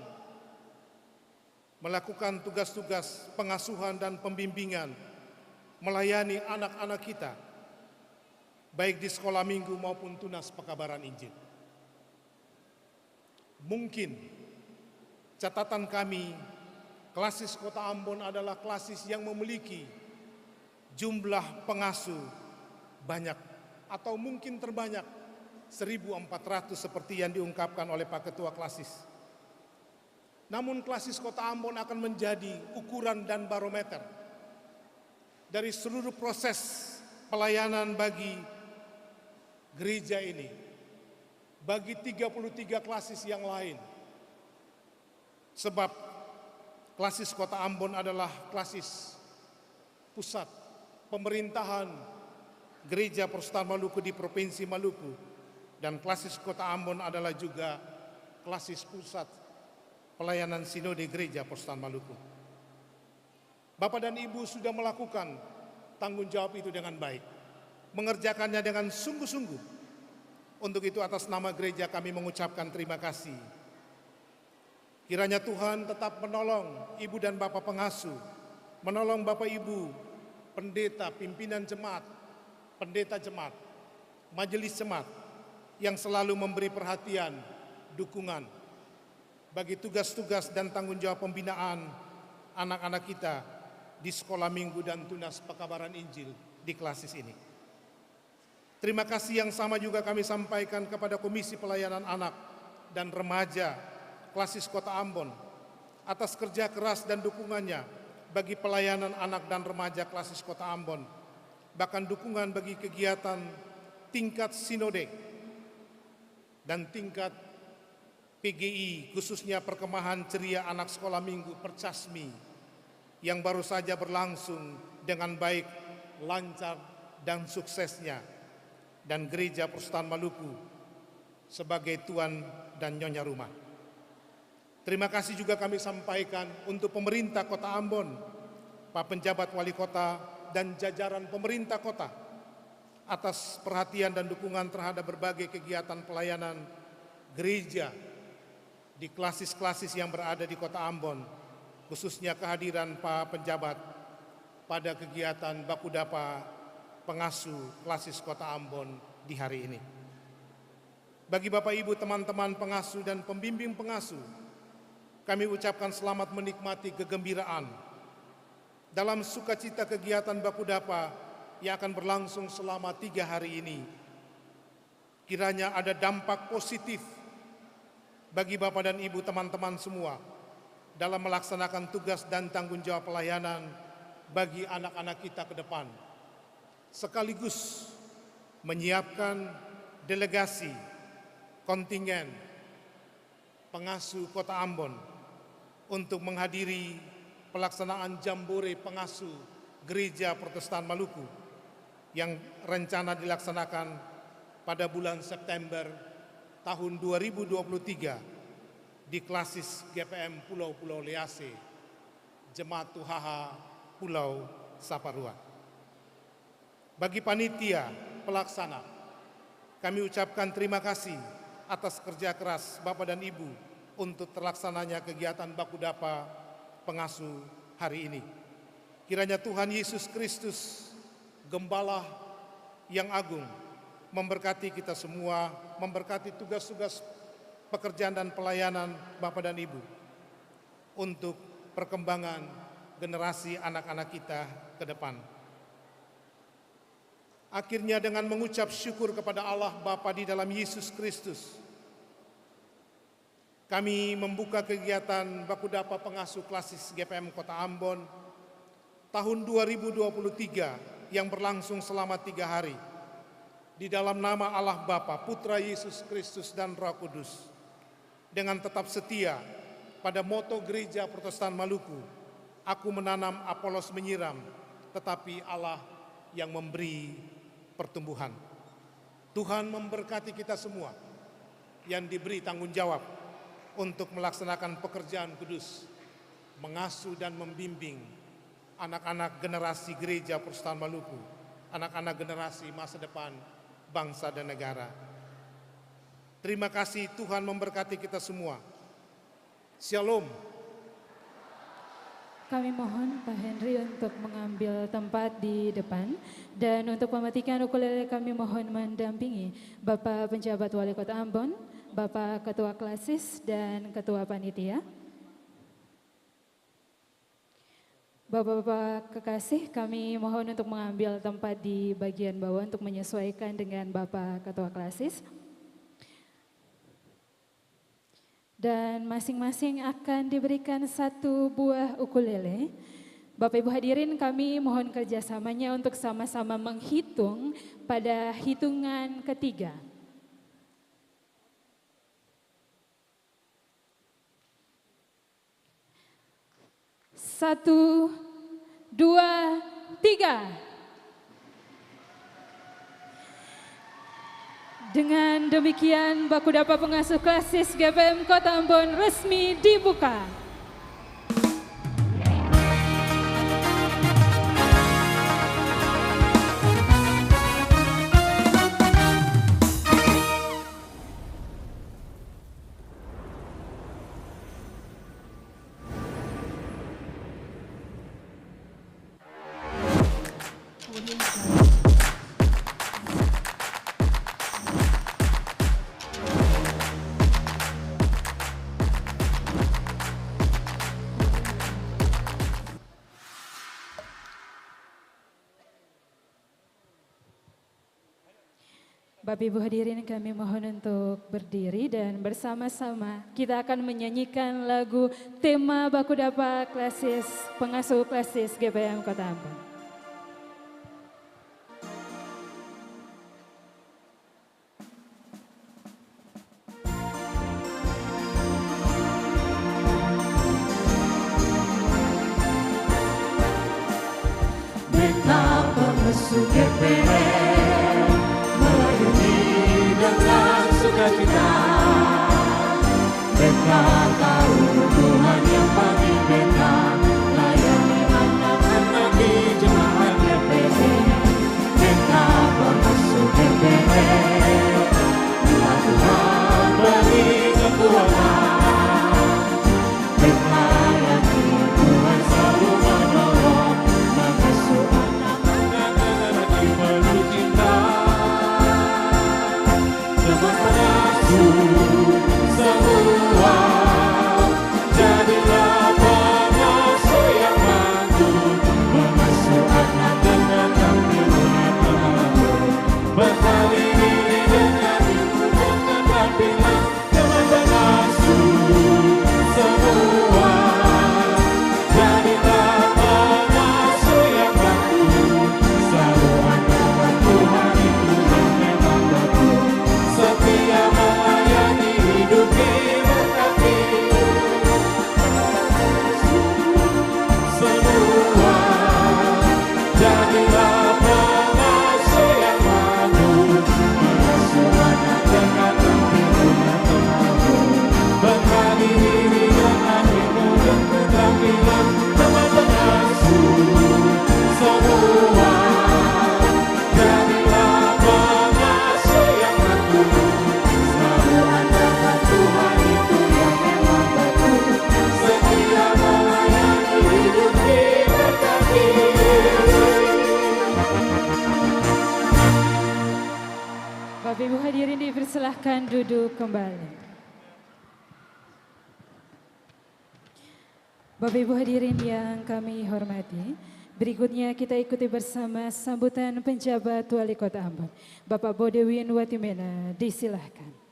melakukan tugas-tugas pengasuhan dan pembimbingan melayani anak-anak kita, baik di sekolah minggu maupun tunas pekabaran Injil. Mungkin catatan kami, Klasis Kota Ambon adalah klasis yang memiliki jumlah pengasuh banyak atau mungkin terbanyak 1.400 seperti yang diungkapkan oleh Pak Ketua Klasis. Namun Klasis Kota Ambon akan menjadi ukuran dan barometer dari seluruh proses pelayanan bagi gereja ini, bagi 33 klasis yang lain. Sebab Klasis Kota Ambon adalah klasis pusat pemerintahan Gereja Persekutuan Maluku di Provinsi Maluku, dan Klasis Kota Ambon adalah juga klasis pusat pelayanan Sinode Gereja Persekutuan Maluku. Bapak dan Ibu sudah melakukan tanggung jawab itu dengan baik, mengerjakannya dengan sungguh-sungguh. Untuk itu atas nama gereja kami mengucapkan terima kasih. Kiranya Tuhan tetap menolong Ibu dan Bapak pengasuh, menolong Bapak Ibu pendeta, pimpinan jemaat, pendeta jemaat, majelis jemaat yang selalu memberi perhatian, dukungan bagi tugas-tugas dan tanggung jawab pembinaan anak-anak kita di sekolah minggu dan tunas pekabaran Injil di klasis ini. Terima kasih yang sama juga kami sampaikan kepada Komisi Pelayanan Anak dan Remaja Klasis Kota Ambon atas kerja keras dan dukungannya bagi pelayanan anak dan remaja Klasis Kota Ambon, bahkan dukungan bagi kegiatan tingkat sinode dan tingkat PGI, khususnya Perkemahan Ceria Anak Sekolah Minggu Percasmi yang baru saja berlangsung dengan baik, lancar dan suksesnya, dan Gereja Persekutuan Maluku sebagai tuan dan nyonya rumah. Terima kasih juga kami sampaikan untuk pemerintah Kota Ambon, Pak Penjabat Wali Kota dan jajaran pemerintah kota atas perhatian dan dukungan terhadap berbagai kegiatan pelayanan gereja di klasis-klasis yang berada di Kota Ambon, khususnya kehadiran Pak Penjabat pada kegiatan Bakudapa Pengasuh Klasis Kota Ambon di hari ini. Bagi Bapak Ibu, teman-teman pengasuh dan pembimbing pengasuh, kami ucapkan selamat menikmati kegembiraan dalam sukacita kegiatan Bakudapa yang akan berlangsung selama 3 hari ini. Kiranya ada dampak positif bagi Bapak dan Ibu teman-teman semua dalam melaksanakan tugas dan tanggung jawab pelayanan bagi anak-anak kita ke depan, sekaligus menyiapkan delegasi kontingen pengasuh Kota Ambon untuk menghadiri pelaksanaan Jambore Pengasuh Gereja Protestan Maluku yang rencana dilaksanakan pada bulan September tahun 2023 di klasis GPM Pulau-Pulau Lease, Jemaat Tuhaha Pulau Saparua. Bagi panitia pelaksana, kami ucapkan terima kasih atas kerja keras Bapak dan Ibu untuk terlaksananya kegiatan Bakudapa Pengasuh hari ini. Kiranya Tuhan Yesus Kristus, Gembala yang agung, memberkati kita semua, memberkati tugas-tugas pekerjaan dan pelayanan Bapak dan Ibu untuk perkembangan generasi anak-anak kita ke depan. Akhirnya dengan mengucap syukur kepada Allah Bapa di dalam Yesus Kristus, kami membuka kegiatan Bakudapa Pengasuh Klasis GPM Kota Ambon tahun 2023 yang berlangsung selama 3 hari. Di dalam nama Allah Bapa, Putra Yesus Kristus dan Roh Kudus, dengan tetap setia pada moto Gereja Protestan Maluku, aku menanam, Apolos menyiram, tetapi Allah yang memberi pertumbuhan. Tuhan memberkati kita semua yang diberi tanggung jawab untuk melaksanakan pekerjaan kudus, mengasuh dan membimbing anak-anak generasi Gereja Protestan Maluku, anak-anak generasi masa depan bangsa dan negara. Terima kasih, Tuhan memberkati kita semua. Shalom. Kami mohon Pak Henry untuk mengambil tempat di depan, dan untuk mematikan ukulele kami mohon mendampingi Bapak Penjabat Wali Kota Ambon, Bapak Ketua Klasis dan Ketua Panitia. Bapak-bapak kekasih, kami mohon untuk mengambil tempat di bagian bawah untuk menyesuaikan dengan Bapak Ketua Klasis. Dan masing-masing akan diberikan 1 buah ukulele. Bapak Ibu hadirin, kami mohon kerjasamanya untuk sama-sama menghitung pada hitungan ketiga. 1, 2, 3. Dengan demikian, Bakudapa Pengasuh Klasis GPM Kota Ambon resmi dibuka. Bapak Ibu hadirin, kami mohon untuk berdiri dan bersama-sama kita akan menyanyikan lagu tema Bakudapa Klasis Pengasuh Klasis GPM Kota Ambon. Beta pengasuh GPM dengan sukacita, beta tahu Tuhan yang bagi beta layani anak-anak di jemaat GPM. Beta pengasuh Bapak Ibu hadirin yang kami hormati, berikutnya kita ikuti bersama sambutan penjabat Wali Kota Ambon. Bapak Bodewin Watimena, disilahkan.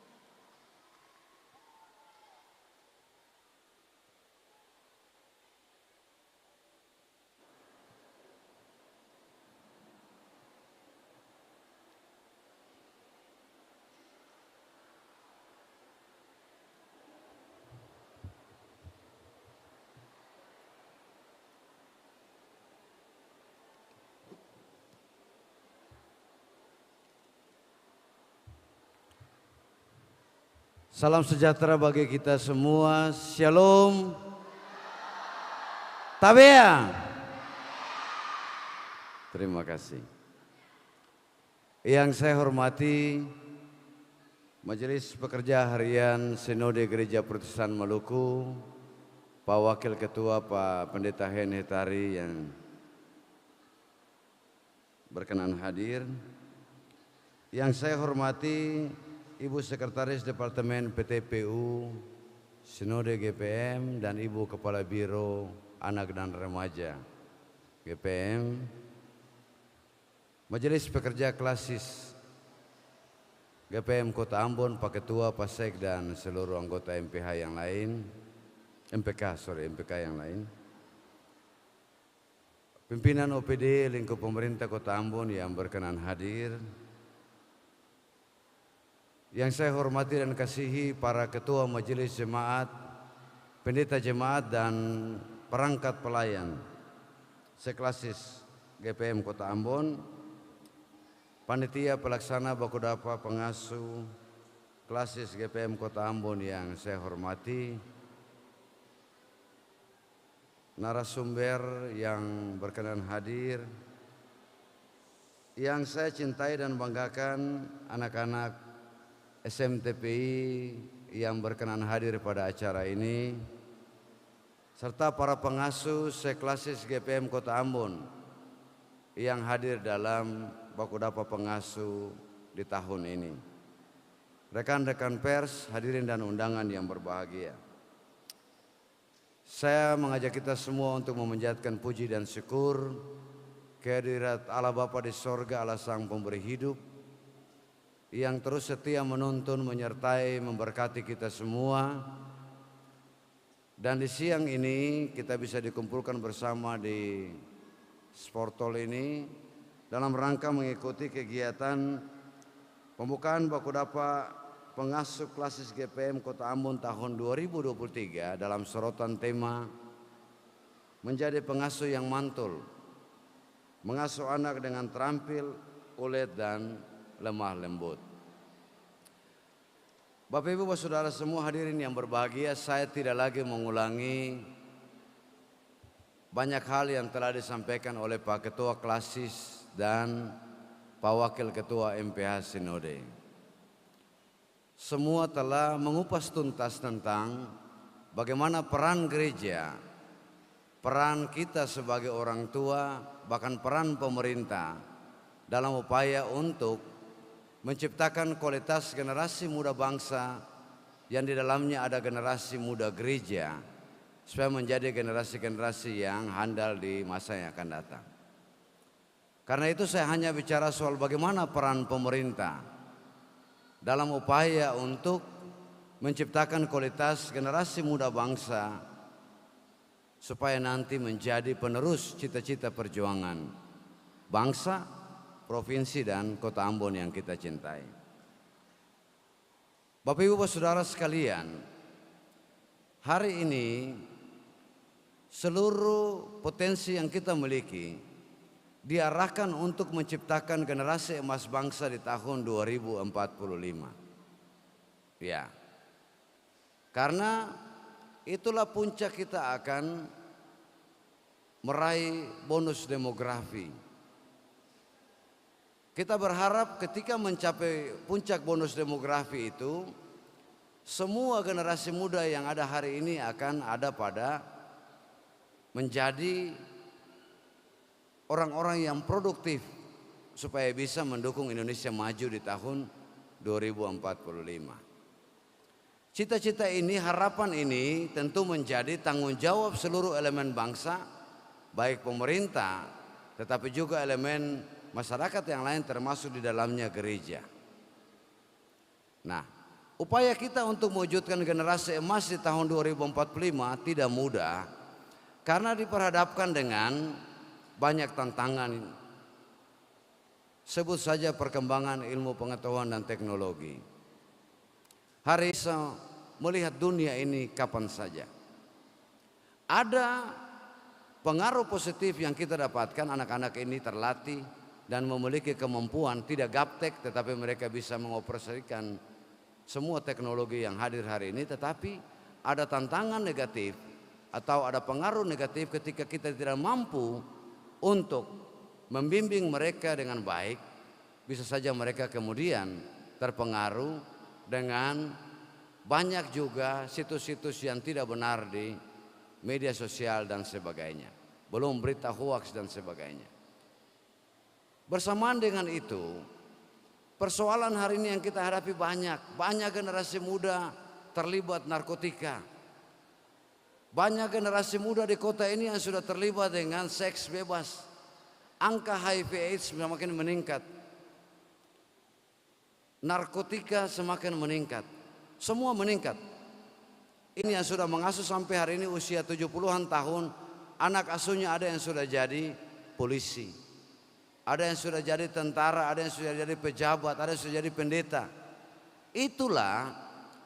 Salam sejahtera bagi kita semua. Shalom. Tabea. Terima kasih. Yang saya hormati Majelis Pekerja Harian Sinode Gereja Protestan Maluku, Pak Wakil Ketua Pak Pendeta Hen Hetari yang berkenan hadir. Yang saya hormati Ibu Sekretaris Departemen PTPU, Sinode GPM, dan Ibu Kepala Biro Anak dan Remaja GPM, Majelis Pekerja Klasis GPM Kota Ambon, Pak Ketua, Pak Sek, dan seluruh anggota MPK yang lain, MPK yang lain, pimpinan OPD lingkup pemerintah Kota Ambon yang berkenan hadir. Yang saya hormati dan kasihi para ketua majelis jemaat, pendeta jemaat, dan perangkat pelayan seklasis GPM Kota Ambon, panitia pelaksana Bakudapa pengasuh klasis GPM Kota Ambon yang saya hormati, narasumber yang berkenan hadir, yang saya cintai dan banggakan, anak-anak SMTPI yang berkenan hadir pada acara ini, serta para pengasuh seklasis GPM Kota Ambon yang hadir dalam Bakudapa pengasuh di tahun ini. Rekan-rekan pers, hadirin dan undangan yang berbahagia. Saya mengajak kita semua untuk memanjatkan puji dan syukur kehadirat Allah Bapa di sorga, Allah Sang Pemberi Hidup, yang terus setia menuntun, menyertai, memberkati kita semua. Dan di siang ini kita bisa dikumpulkan bersama di Sportol ini dalam rangka mengikuti kegiatan pembukaan Bakudapa pengasuh klasis GPM Kota Ambon tahun 2023 dalam sorotan tema menjadi pengasuh yang mantul, mengasuh anak dengan terampil, ulet, dan lemah lembut. Bapak Ibu Saudara semua hadirin yang berbahagia, saya tidak lagi mengulangi banyak hal yang telah disampaikan oleh Pak Ketua Klasis dan Pak Wakil Ketua MPH Sinode. Semua telah mengupas tuntas tentang bagaimana peran gereja, peran kita sebagai orang tua, bahkan peran pemerintah dalam upaya untuk menciptakan kualitas generasi muda bangsa yang di dalamnya ada generasi muda gereja, supaya menjadi generasi-generasi yang handal di masa yang akan datang. Karena itu saya hanya bicara soal bagaimana peran pemerintah dalam upaya untuk menciptakan kualitas generasi muda bangsa supaya nanti menjadi penerus cita-cita perjuangan bangsa, provinsi, dan Kota Ambon yang kita cintai. Bapak Ibu Saudara sekalian, hari ini seluruh potensi yang kita miliki diarahkan untuk menciptakan generasi emas bangsa di tahun 2045. Ya, karena itulah puncak kita akan meraih bonus demografi. Kita berharap ketika mencapai puncak bonus demografi itu, semua generasi muda yang ada hari ini akan ada pada menjadi orang-orang yang produktif supaya bisa mendukung Indonesia maju di tahun 2045. Cita-cita ini, harapan ini tentu menjadi tanggung jawab seluruh elemen bangsa, baik pemerintah, tetapi juga elemen masyarakat yang lain termasuk di dalamnya gereja. Nah, upaya kita untuk mewujudkan generasi emas di tahun 2045 tidak mudah karena diperhadapkan dengan banyak tantangan. Sebut saja perkembangan ilmu pengetahuan dan teknologi. Hari bisa melihat dunia ini kapan saja. Ada pengaruh positif yang kita dapatkan, anak-anak ini terlatih dan memiliki kemampuan tidak gaptek, tetapi mereka bisa mengoperasikan semua teknologi yang hadir hari ini. Tetapi ada tantangan negatif atau ada pengaruh negatif ketika kita tidak mampu untuk membimbing mereka dengan baik. Bisa saja mereka kemudian terpengaruh dengan banyak juga situs-situs yang tidak benar di media sosial dan sebagainya, belum berita hoaks dan sebagainya. Bersamaan dengan itu, persoalan hari ini yang kita hadapi banyak generasi muda terlibat narkotika. Banyak generasi muda di kota ini yang sudah terlibat dengan seks bebas. Angka HIV/AIDS semakin meningkat. Narkotika semakin meningkat. Semua meningkat. Ini yang sudah mengasuh sampai hari ini usia 70-an tahun. Anak asuhnya ada yang sudah jadi polisi, ada yang sudah jadi tentara, ada yang sudah jadi pejabat, ada yang sudah jadi pendeta. Itulah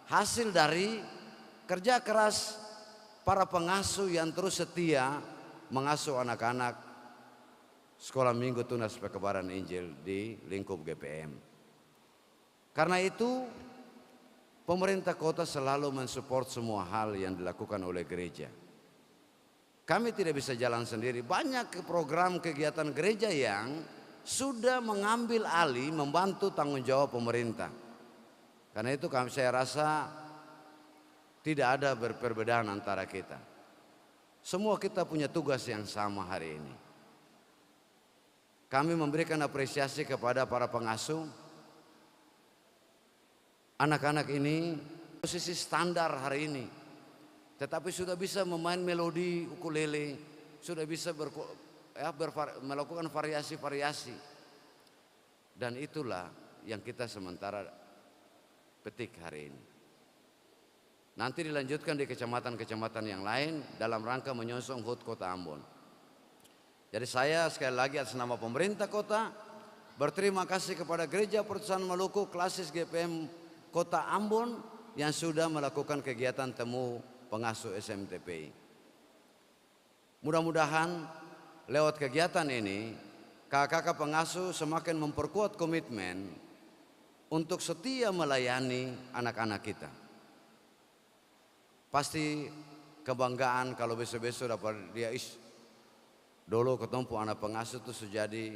hasil dari kerja keras para pengasuh yang terus setia mengasuh anak-anak sekolah minggu tunas pekebaran Injil di lingkup GPM. Karena itu pemerintah kota selalu mensupport semua hal yang dilakukan oleh gereja. Kami tidak bisa jalan sendiri. Banyak program kegiatan gereja yang sudah mengambil alih membantu tanggung jawab pemerintah. Karena itu saya rasa tidak ada perbedaan antara kita. Semua kita punya tugas yang sama hari ini. Kami memberikan apresiasi kepada para pengasuh. Anak-anak ini posisi standar hari ini, tetapi sudah bisa memain melodi ukulele, sudah bisa melakukan variasi-variasi. Dan itulah yang kita sementara petik hari ini. Nanti dilanjutkan di kecamatan-kecamatan yang lain dalam rangka menyongsong HUT Kota Ambon. Jadi saya sekali lagi atas nama pemerintah kota berterima kasih kepada Gereja Pertusan Maluku Klasis GPM Kota Ambon yang sudah melakukan kegiatan temu pengasuh SMTPI. Mudah-mudahan lewat kegiatan ini kakak-kakak pengasuh semakin memperkuat komitmen untuk setia melayani anak-anak kita. Pasti kebanggaan kalau besok-besok dapat dia dulu ketumpuk anak pengasuh itu sejadi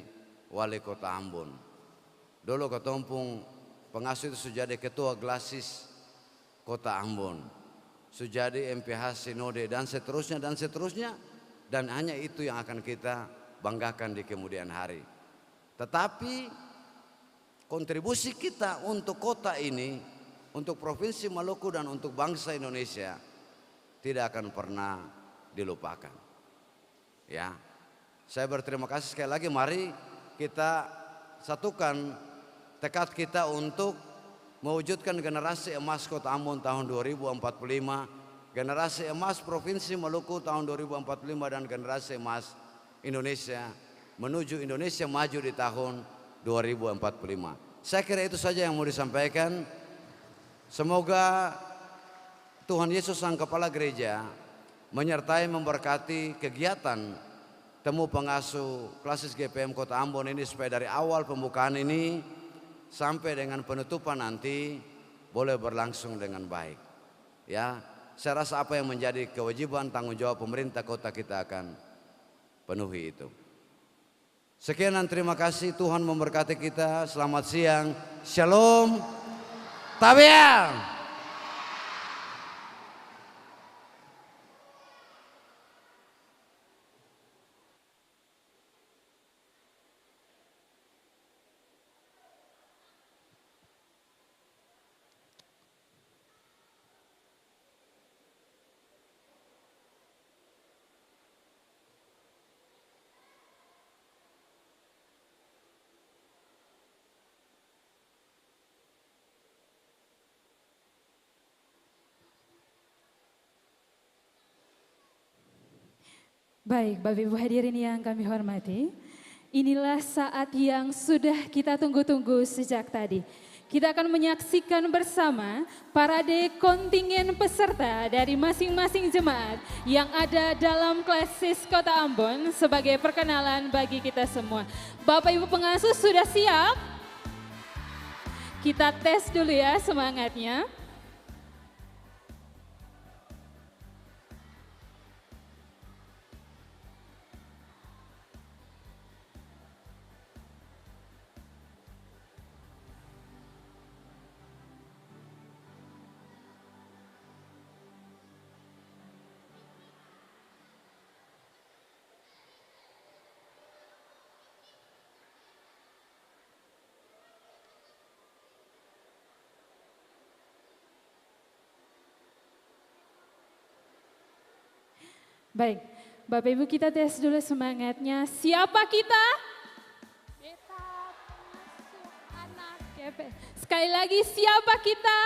wali kota Ambon. Dulu ketumpuk pengasuh itu sejadi ketua Glasis Kota Ambon, sejadi MPH Sinode dan seterusnya dan seterusnya, dan hanya itu yang akan kita banggakan di kemudian hari. Tetapi kontribusi kita untuk kota ini, untuk Provinsi Maluku dan untuk bangsa Indonesia tidak akan pernah dilupakan. Ya, saya berterima kasih sekali lagi. Mari kita satukan tekad kita untuk mewujudkan generasi emas Kota Ambon tahun 2045, generasi emas Provinsi Maluku tahun 2045, dan generasi emas Indonesia menuju Indonesia maju di tahun 2045. Saya kira itu saja yang mau disampaikan. Semoga Tuhan Yesus Sang Kepala Gereja menyertai memberkati kegiatan temu pengasuh Klasis GPM Kota Ambon ini supaya dari awal pembukaan ini sampai dengan penutupan nanti boleh berlangsung dengan baik. Ya, saya rasa apa yang menjadi kewajiban tanggung jawab pemerintah kota kita akan penuhi itu. Sekian dan terima kasih. Tuhan memberkati kita. Selamat siang. Shalom. Tabia. Baik, Bapak Ibu hadirin yang kami hormati, inilah saat yang sudah kita tunggu-tunggu sejak tadi. Kita akan menyaksikan bersama parade kontingen peserta dari masing-masing jemaat yang ada dalam Klasis Kota Ambon sebagai perkenalan bagi kita semua. Bapak Ibu pengasuh sudah siap? Kita tes dulu ya semangatnya. Baik, Bapak Ibu kita tes dulu semangatnya. Siapa kita? Beta Pengasuh Anak GPM. Sekali lagi, siapa kita?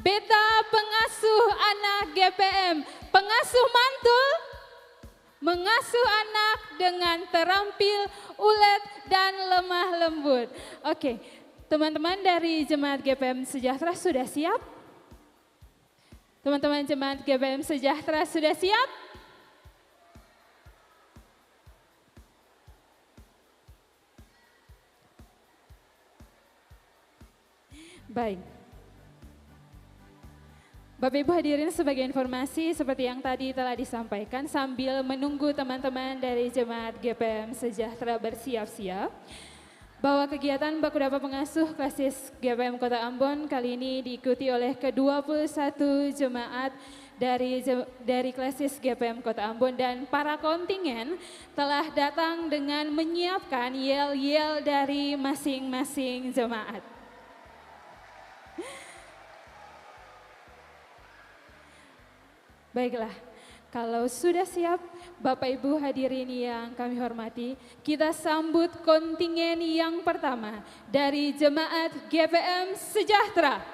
Beta Pengasuh Anak GPM. Pengasuh mantul, mengasuh anak dengan terampil, ulet, dan lemah lembut. Oke, teman-teman dari Jemaat GPM Sejahtera sudah siap? Teman-teman Jemaat GPM Sejahtera sudah siap? Baik. Bapak Ibu hadirin sebagai informasi seperti yang tadi telah disampaikan sambil menunggu teman-teman dari Jemaat GPM Sejahtera bersiap-siap bahwa kegiatan Bakudapa Pengasuh Klasis GPM Kota Ambon kali ini diikuti oleh ke-21 jemaat dari Klasis GPM Kota Ambon dan para kontingen telah datang dengan menyiapkan yel-yel dari masing-masing jemaat. Baiklah, kalau sudah siap Bapak Ibu hadirin yang kami hormati, kita sambut kontingen yang pertama dari Jemaat GPM Sejahtera.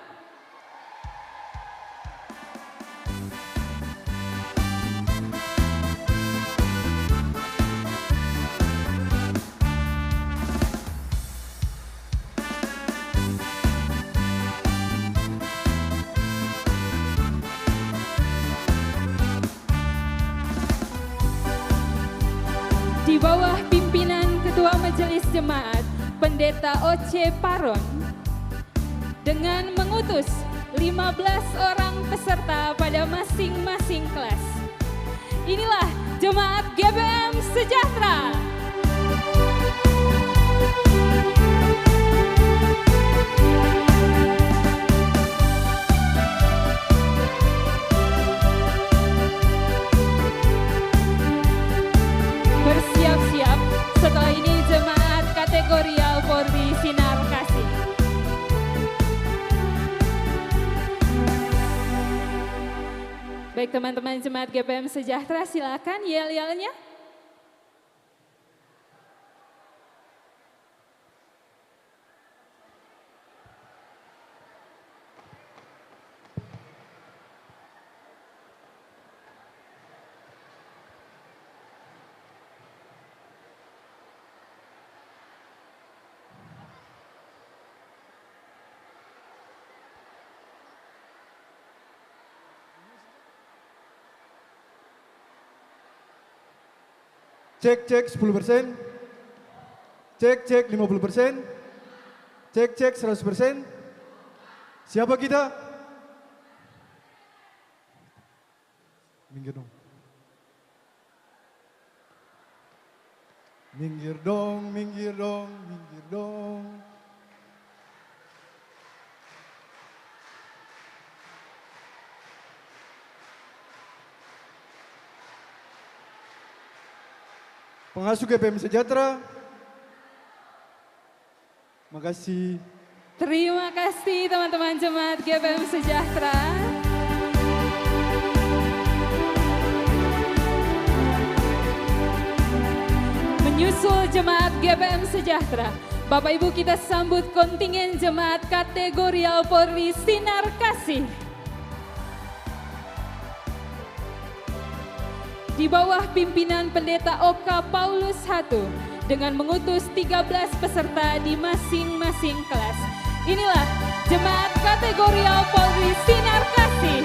Di bawah pimpinan Ketua Majelis Jemaat, Pendeta Oce Paron, dengan mengutus 15 orang peserta pada masing-masing kelas. Inilah Jemaat GPM Sejahtera. Bersiap-siap, setelah ini jemaat kategorial Polri Sinar Kasih. Baik teman-teman jemaat GPM Sejahtera, silakan yel-yelnya. Cek 10%, cek 50%, cek 100%. Siapa kita? Minggir dong. Minggir dong, minggir dong, minggir dong. Pengasuh GPM Sejahtera, makasih. Terima kasih teman-teman jemaat GPM Sejahtera. Menyusul jemaat GPM Sejahtera, Bapak Ibu kita sambut kontingen jemaat kategorial Polri Sinar Kasih. di bawah pimpinan Pendeta Oka Paulus I dengan mengutus 13 peserta di masing-masing kelas. Inilah Jemaat Kategorial Polri Sinar Kasih.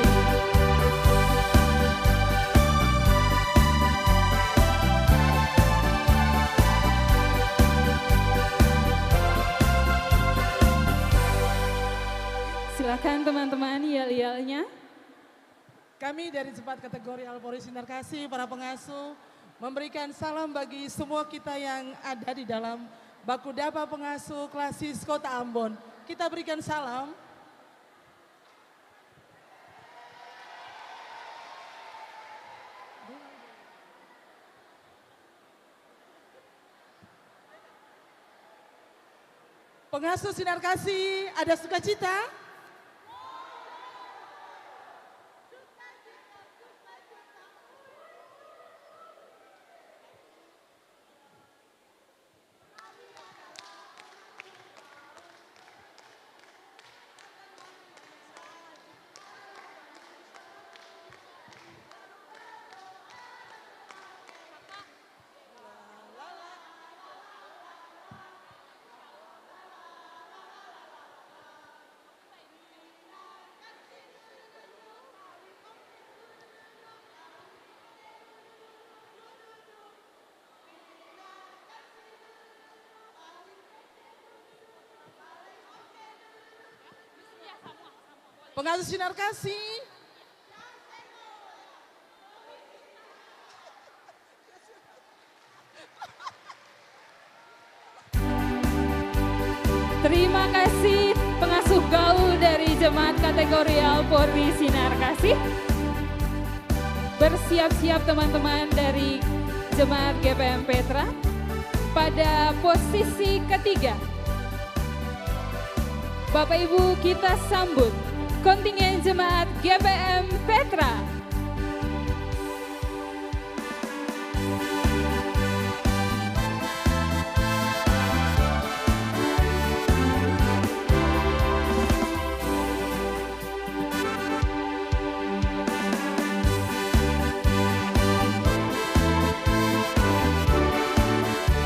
Silakan teman-teman yel-yelnya. Kami dari Jemaat Kategorial Polri Sinar Kasih, para pengasuh, memberikan salam bagi semua kita yang ada di dalam Baku Dapa Pengasuh Klasis Kota Ambon. Kita berikan salam. Pengasuh Sinar Kasih, ada sukacita? Pengasuh Sinar Kasih. Terima kasih pengasuh gaul dari Jemaat Kategorial Polri Sinar Kasih. Bersiap-siap teman-teman dari Jemaat GPM Petra pada posisi ketiga. Bapak Ibu, kita sambut kontingen Jemaat GPM Petra.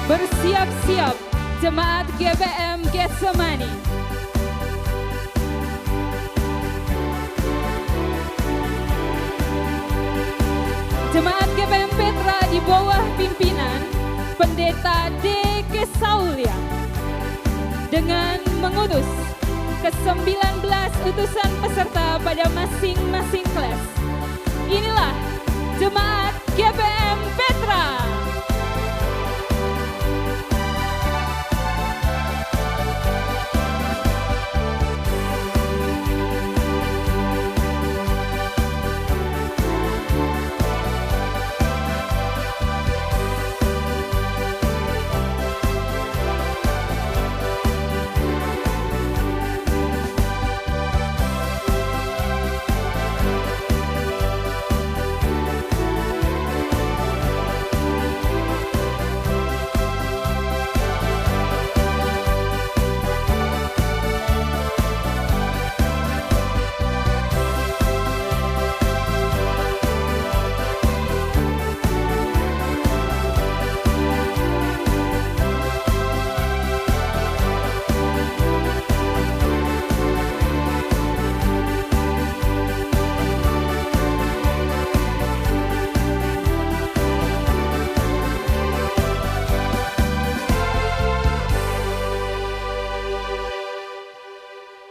Bersiap-siap Jemaat GPM Getsemani. Jemaat GPM Petra di bawah pimpinan Pendeta D. Kesaulia dengan mengutus ke-19 utusan peserta pada masing-masing kelas. Inilah Jemaat GPM Petra.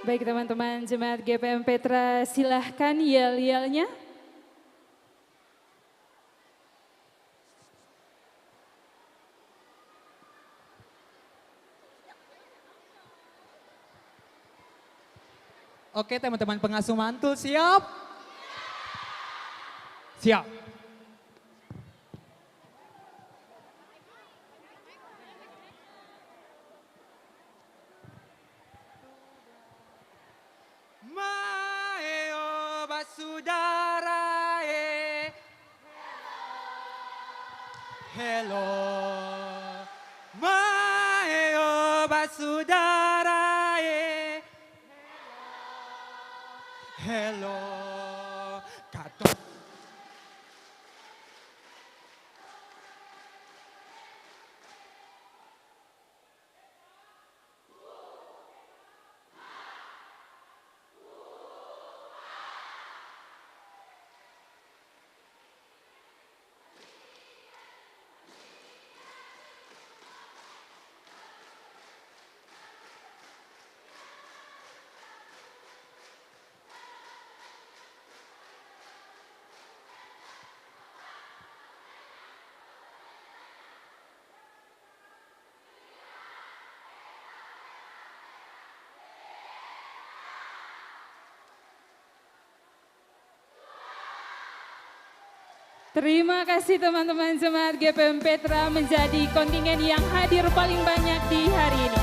Baik teman-teman Jemaat GPM Petra, silahkan yel-yelnya. Oke teman-teman pengasuh mantul siap? Siap. Maeo basudara hello. Maeo basudara hello. Kato. Terima kasih teman-teman jemaat GPM Petra menjadi kontingen yang hadir paling banyak di hari ini.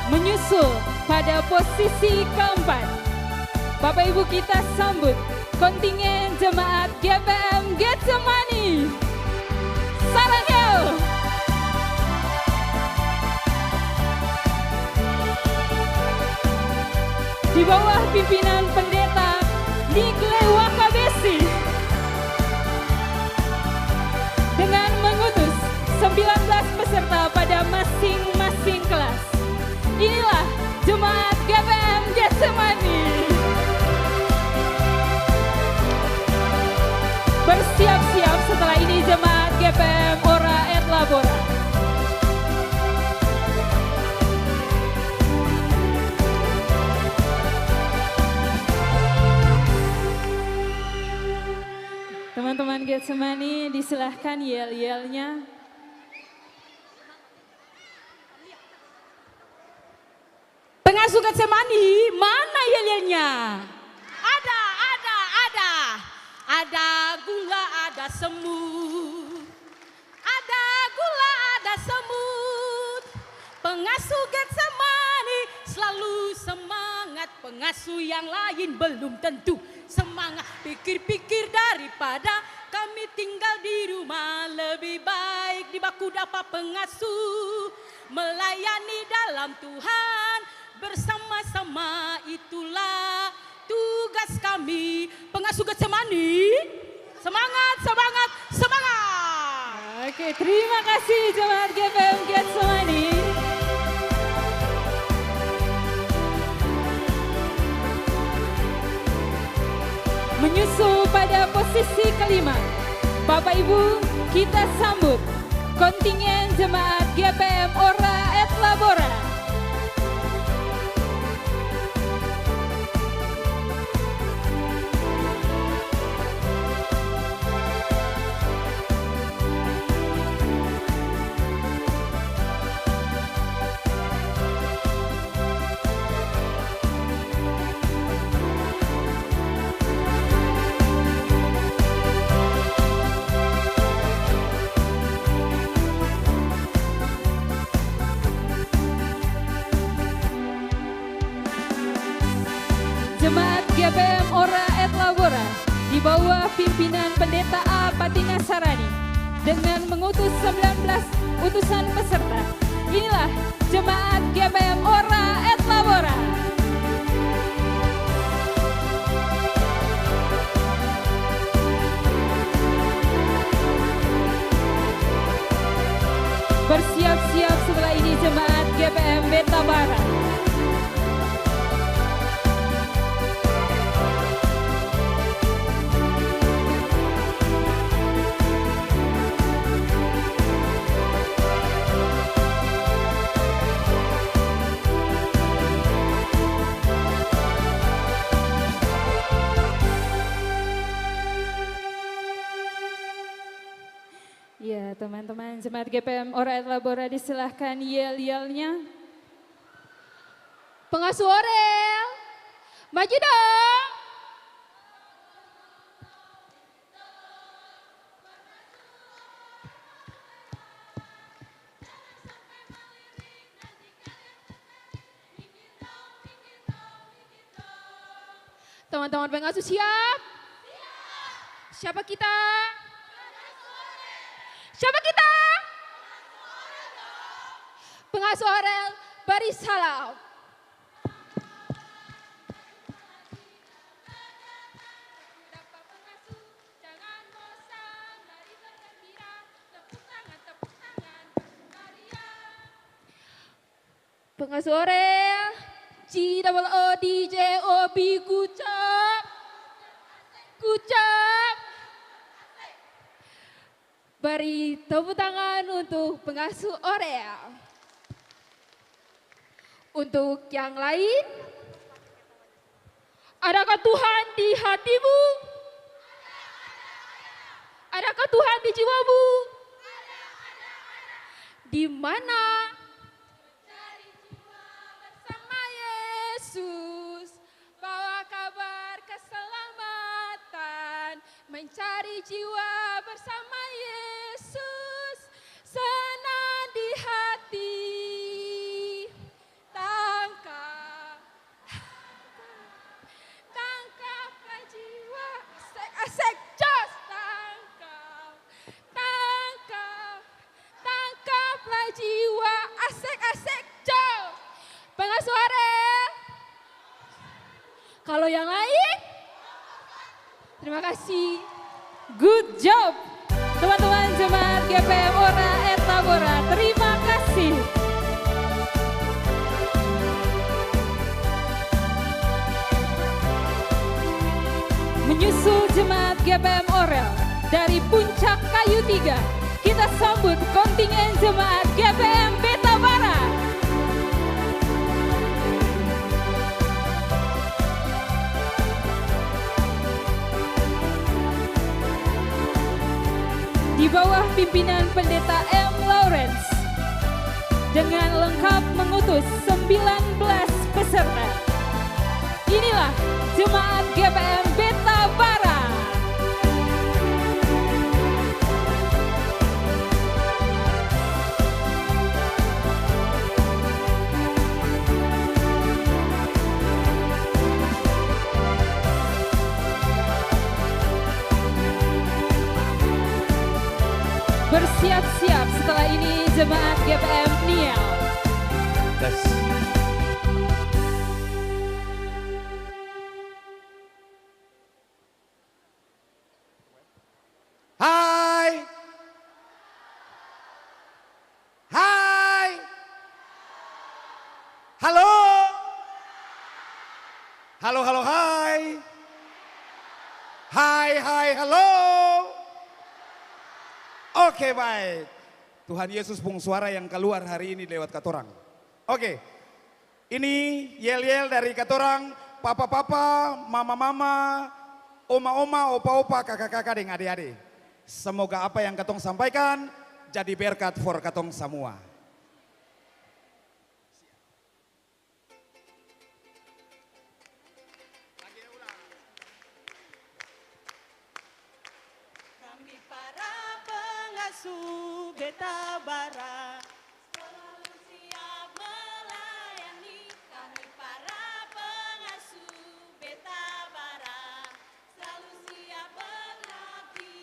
Menyusul pada posisi keempat, Bapak Ibu kita sambut kontingen jemaat GPM Getsemani. Sarangyo! Di bawah pimpinan pendeta Nikle Wakabesi dengan mengutus 19 peserta pada masing-masing kelas. Inilah jemaat GPM Getsemani. Bersiap-siap setelah ini jemaat GPM Ora et Labora. Teman-teman Getsemani disilahkan yel-yelnya. Pengasuh Getsemani, mana yel-yelnya? Ada. Ada gula, ada semut. Ada gula, ada semut. Pengasuh Getsemani selalu semangat. Pengasuh yang lain belum tentu semangat. Pikir-pikir daripada kami tinggal di rumah. Lebih baik di baku dapa pengasuh. Melayani dalam Tuhan. Bersama-sama itulah tugas kami. Pengasuh Getsemani. Semangat, semangat, semangat. Oke, terima kasih jemaat GPM Getsemani. Menyusul pada posisi kelima, Bapak Ibu kita sambut kontingen jemaat GPM Ora et Labora. Jemaat GPM Ora et Labora di bawah pimpinan Pendeta A. Patina Sarani dengan mengutus 19 utusan peserta. Inilah Jemaat GPM Ora et Labora. Bersiap-siap setelah ini Jemaat GPM Beta Barat. Ya, teman-teman jemaat GPM Ora et Labora disilahkan yel-yelnya. Pengasuh Orel, maju dong. Teman-teman pengasuh siap? Siapa kita? Siapa kita? Pengasuh Orel, beri salam. Pengasuh Orel, G-O-O-D-J-O-B, kucap. Kucap. Beri tepuk tangan untuk pengasuh Orel. Untuk yang lain, adakah Tuhan di hatimu? Adakah Tuhan di jiwamu? Di mana? Bersama Yesus jiwa bersama Yesus, senang di hati. Tangkaplah jiwa, asik, jos, tangkaplah jiwa, asik, jos. Pengasuh Arel. Kalau yang lain, terima kasih. Good job, teman-teman jemaat GPM Ora Etabora. Terima kasih. Menyusul jemaat GPM Orel dari Puncak Kayu 3, kita sambut kontingen jemaat GPM Beta Barat. Di bawah pimpinan Pendeta M. Lawrence dengan lengkap mengutus 19 peserta. Inilah jemaat GPM Beta Barat. Bersiap-siap setelah ini jemaat GPM Niel. Hai. Hai. Halo. Halo, halo, hai. Hai, hai, halo. Oke, baik. Tuhan Yesus pung suara yang keluar hari ini lewat katorang. Oke. Ini yel-yel dari katorang, papa-papa, mama-mama, oma-oma, opa-opa, kakak-kakak, dan adik-adik. Semoga apa yang katong sampaikan jadi berkat for katong semua. Kami para pengasuh Beta Barat selalu siap melayani. Kami para pengasuh Beta Barat selalu siap berbakti.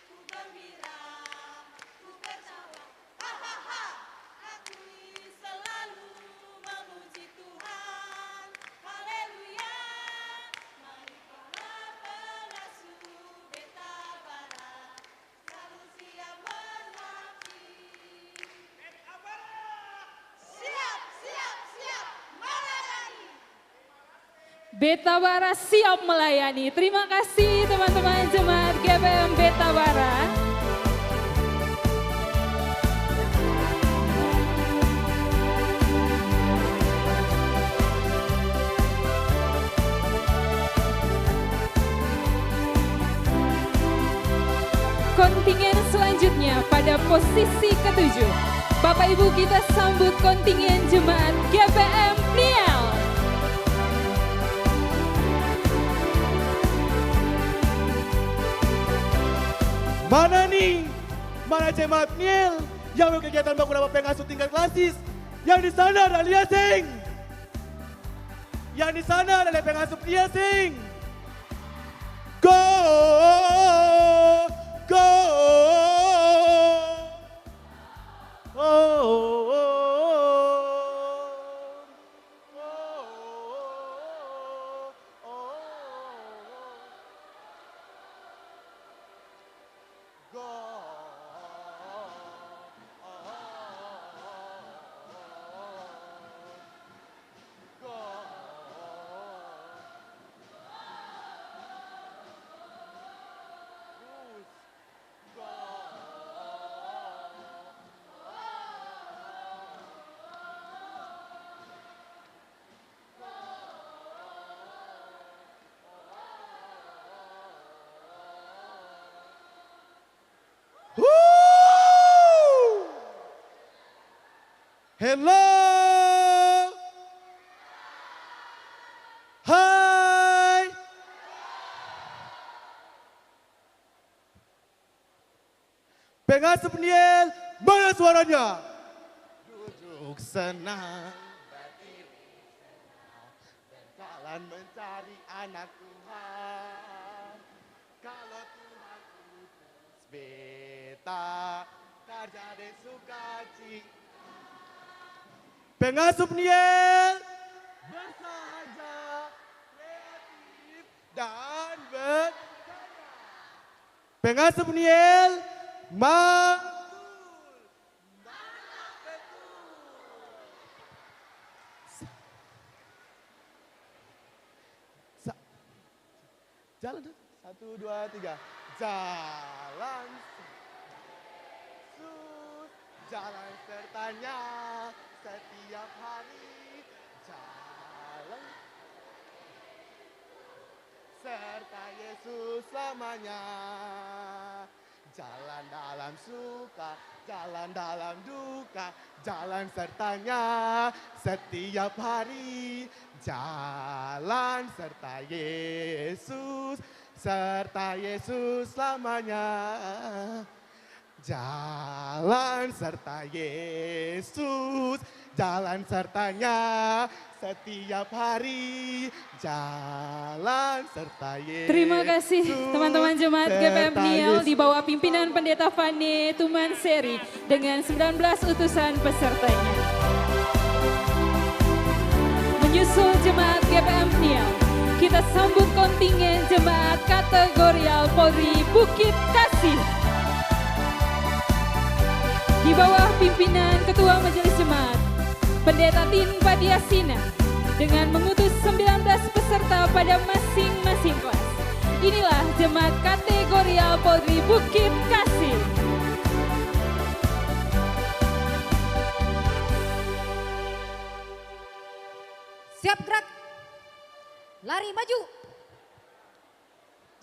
Ku gembira, ku tertawa, hahaha. Aku selalu memuji Tuhan, haleluya. Mari para pengasuh Beta Barat selalu siap berbakti. Beta Barat siap, siap, siap melayani. Beta Barat siap melayani. Terima kasih teman-teman jemaat GPM Beta Barat. Kontingen selanjutnya pada posisi ke-7. Bapak Ibu kita sambut kontingen jemaat GPM Niel. Mana nih? Mana jemaat Niel yang kegiatan bangun apa pengasuh tingkat klasis? Yang di sana ada Lia Sing. Yang di sana ada pengasuh Lia Sing. Go! Go! Hello. Hai. Pengasuh Niel, mana suaranya? Duduk senang, berdiri senang, berjalan mencari anak Tuhan. Kalau Tuhan utus beta, terjadi sukacita. Pengasuh Niel, bersahaja, kreatif, dan berkarya. Pengasuh Niel, mantul, mantap betul. Jalan, 1, 2, 3. Jalan, Yesus, jalan sertanya setiap hari. Jalan serta Yesus selamanya. Jalan dalam suka, jalan dalam duka, jalan sertanya setiap hari. Jalan serta Yesus selamanya. Jalan serta Yesus, jalan sertanya setiap hari. Jalan serta Yesus. Terima kasih teman-teman jemaat GPM Niel di bawah pimpinan Pendeta Fane Tumanseri dengan 19 utusan pesertanya. Menyusul jemaat GPM Niel, kita sambut kontingen jemaat kategorial Polri Bukit Kasih. Di bawah pimpinan Ketua Majelis Jemaat, Pendeta Tin Padiasina, dengan mengutus 19 peserta pada masing-masing kelas. Inilah jemaat kategorial Polri Bukit Kasih. Siap gerak. Lari maju.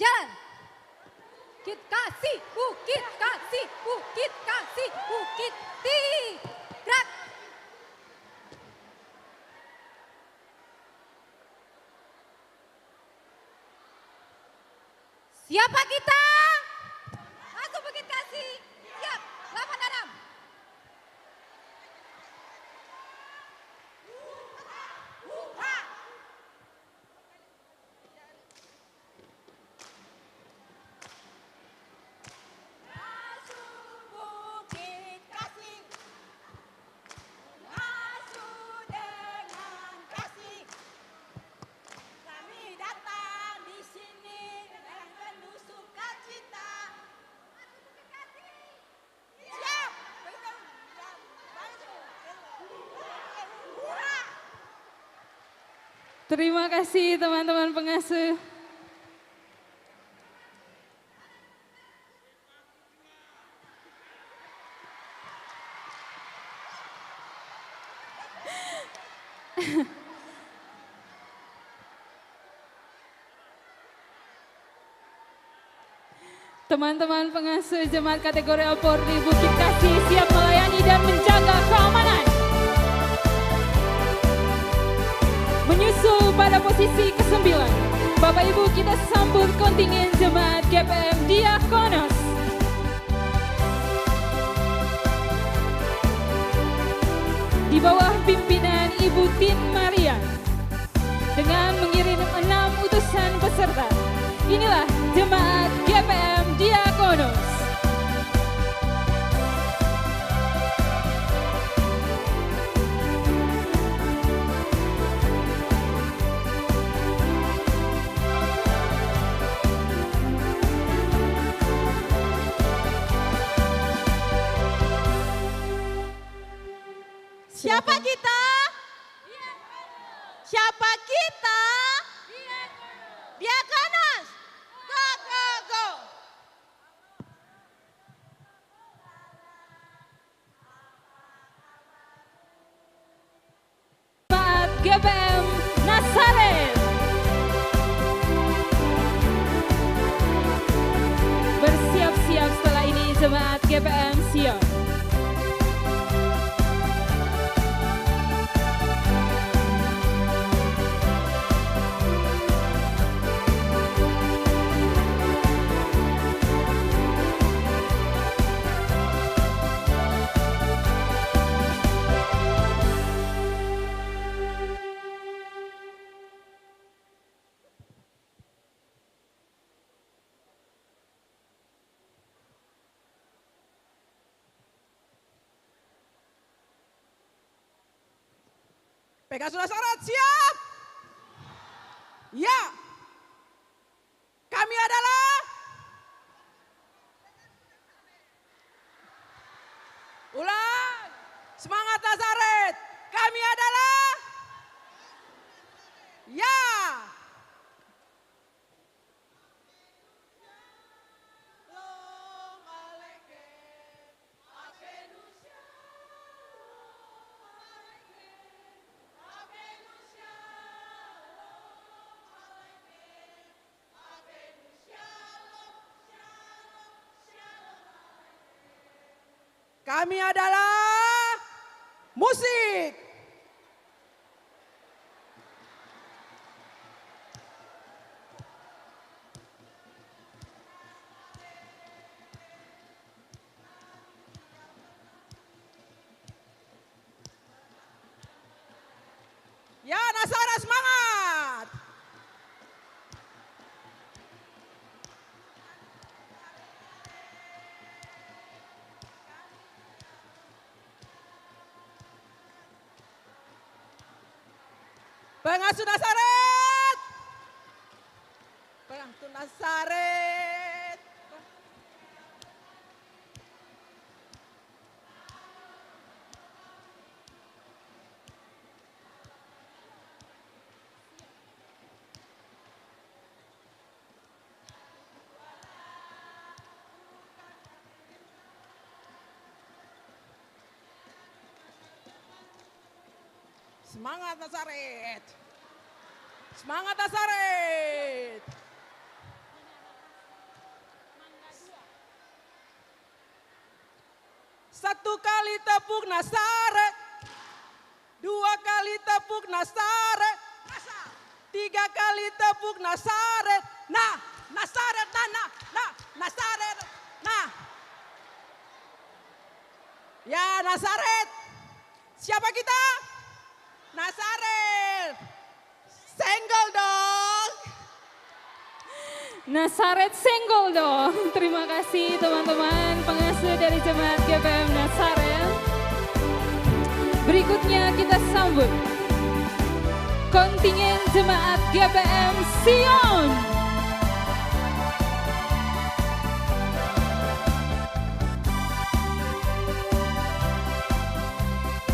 Jalan. Bukit Kasih, Bukit Kasih, Bukit Kasih, Bukit gerak. Siapa kita? Masuk Bukit Kasih. Siap, 86. Terima kasih teman-teman pengasuh. Teman-teman pengasuh jemaat kategori Polri Bukit Kasih siap melayani dan menjaga keamanan. Menyusul pada posisi ke-9, Bapak Ibu kita sambut kontingen jemaat GPM Diakonos. Di bawah pimpinan Ibu Tin Maria dengan mengirim 6 utusan peserta. Inilah jemaat GPM Diakonos. Siapa kita? Siapa kita? Diakonos. Go, go, go. Jemaat GPM Nazaret. Bersiap-siap setelah ini jemaat GPM Sion. Pengasuh Nasaret siap? Ya. Kami adalah ulang. Semangat Nasaret. Kami adalah ya. Kami adalah musik. Ya, Nasaret semangat. Pengasuh Nasaret. Pengasuh Nasaret. Semangat Nasaret. Semangat Nasaret. Satu kali tepuk Nasaret. Dua kali tepuk Nasaret. Tiga kali tepuk Nasaret. Nah, Nasaret, nah, Nasaret, nah. Ya, Nasaret. Siapa kita? Nasaret. Senggol dong. Nasaret senggol dong. Terima kasih teman-teman pengasuh dari Jemaat GPM Nasaret. Berikutnya kita sambut kontingen Jemaat GPM Sion.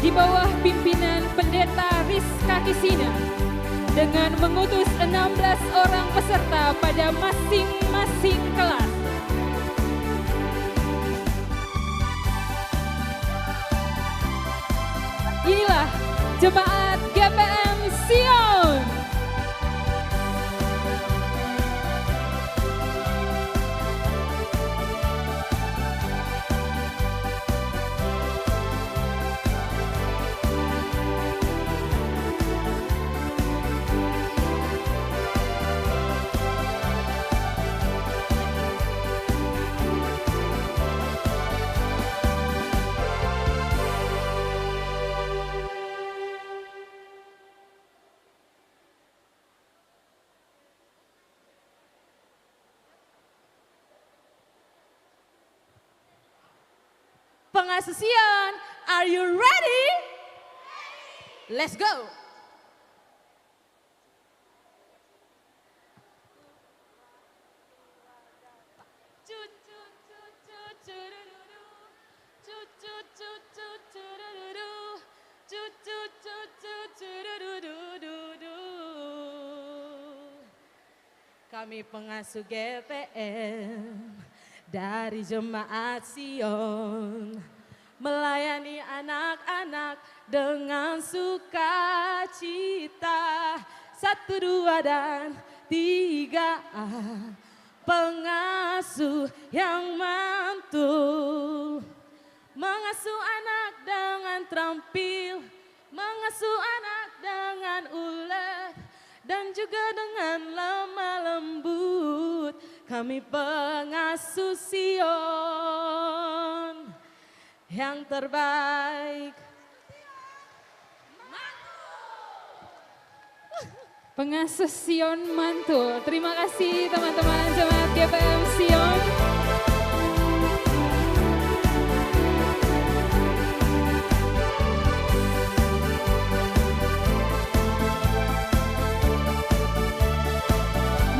Di bawah pimpinan Pendeta Rizka Kisina dengan mengutus 16 orang peserta pada masing-masing kelas. Inilah Jemaat GPM Sion. Pengasuh Sion, are you ready? Let's go. Kami pengasuh GPM dari Jemaat Sion, melayani anak-anak dengan sukacita. 1, 2, dan 3. Pengasuh yang mantul, mengasuh anak dengan terampil, mengasuh anak dengan ulet, dan juga dengan lemah lembut. Kami pengasuh Sion yang terbaik. Pengasuh Sion mantul. Terima kasih teman-teman Jemaat GPM Sion.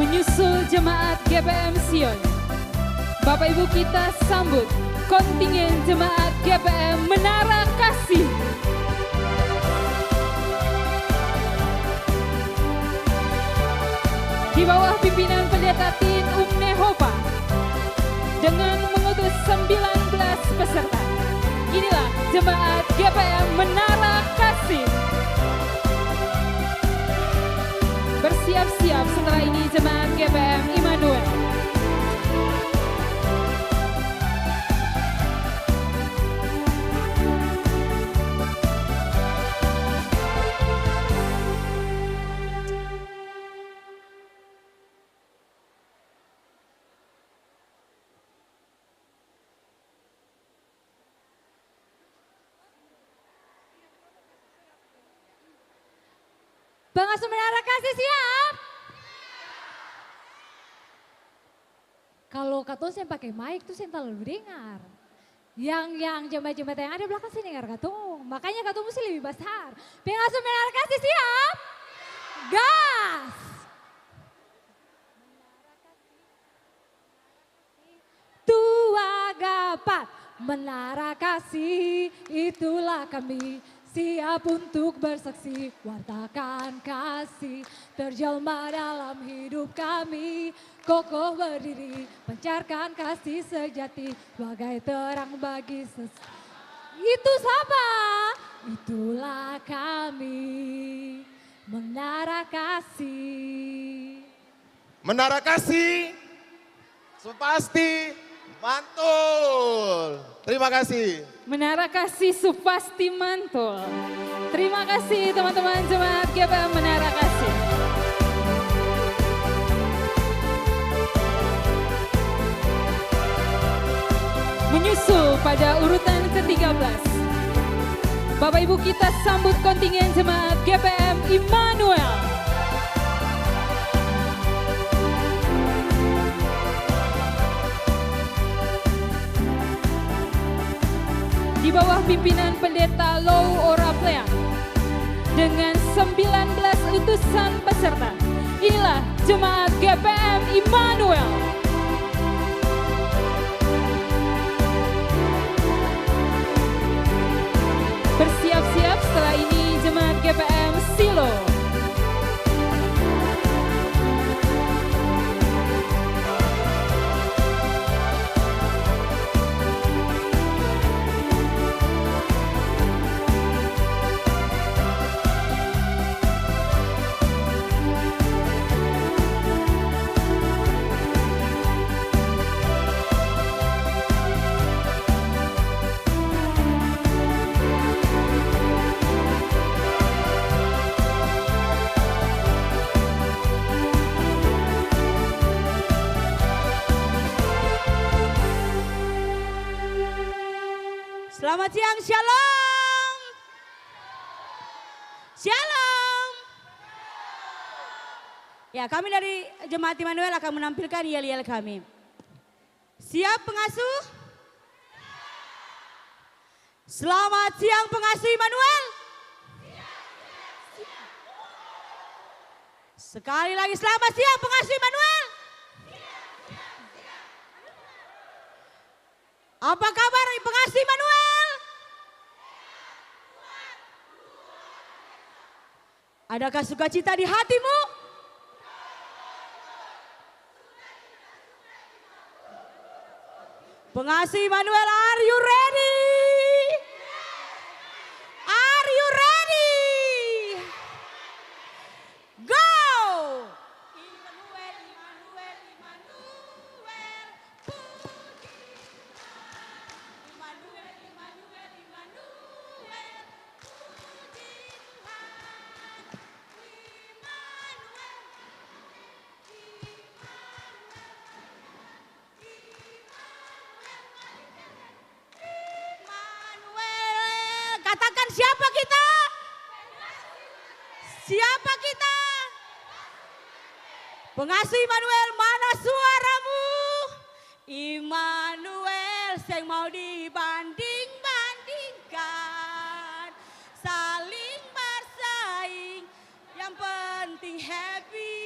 Menyusul jemaat GPM Sion, Bapak Ibu kita sambut kontingen jemaat GPM Menara Kasih. Di bawah pimpinan Pendeta Tin Umnehopa dengan mengutus 19 peserta. Inilah jemaat GPM Menara Kasih. Bersiap-siap setelah ini jemaat GPM Immanuel. Pengasuh Menara Kasih siap? Kalau katong saya pakai mic tuh saya terlalu dengar. Yang jemaat-jemaat yang ada belakang sini dengar katong. Makanya katong mesti lebih besar. Pengasuh Menara Kasih siap? Gas! Tua gapat Menara Kasih, itulah kami. Siap untuk bersaksi, wartakan kasih, terjelma dalam hidup kami. Kokoh berdiri, pancarkan kasih sejati, bagai terang bagi Itu siapa? Itulah kami, Menara Kasih. Menara Kasih, Supasti mantul. Terima kasih. Menara Kasih Supasti mantul. Terima kasih teman-teman jemaat GPM Menara Kasih. Menyusul pada urutan ke-13, Bapak Ibu kita sambut kontingen jemaat GPM Immanuel. Di bawah pimpinan Pendeta Lou Oraplea dengan 19 utusan peserta. Inilah jemaat GPM Immanuel. Bersiap-siap setelah ini jemaat GPM Silo. Selamat siang, shalom. Shalom. Ya, kami dari Jemaat Immanuel akan menampilkan yel-yel kami. Siap pengasuh? Selamat siang pengasuh Immanuel. Sekali lagi selamat siang pengasuh Immanuel. Apa kabar pengasuh Immanuel? Adakah sukacita di hatimu? Pengasuh Immanuel, are you ready? Are you ready? Go! Immanuel, Immanuel, Immanuel, Immanuel, Immanuel, Immanuel, katakan siapa kita? Siapa kita? Pengasuh Immanuel, mana suaramu? Immanuel, yang mau dibanding-bandingkan, saling bersaing, yang penting happy.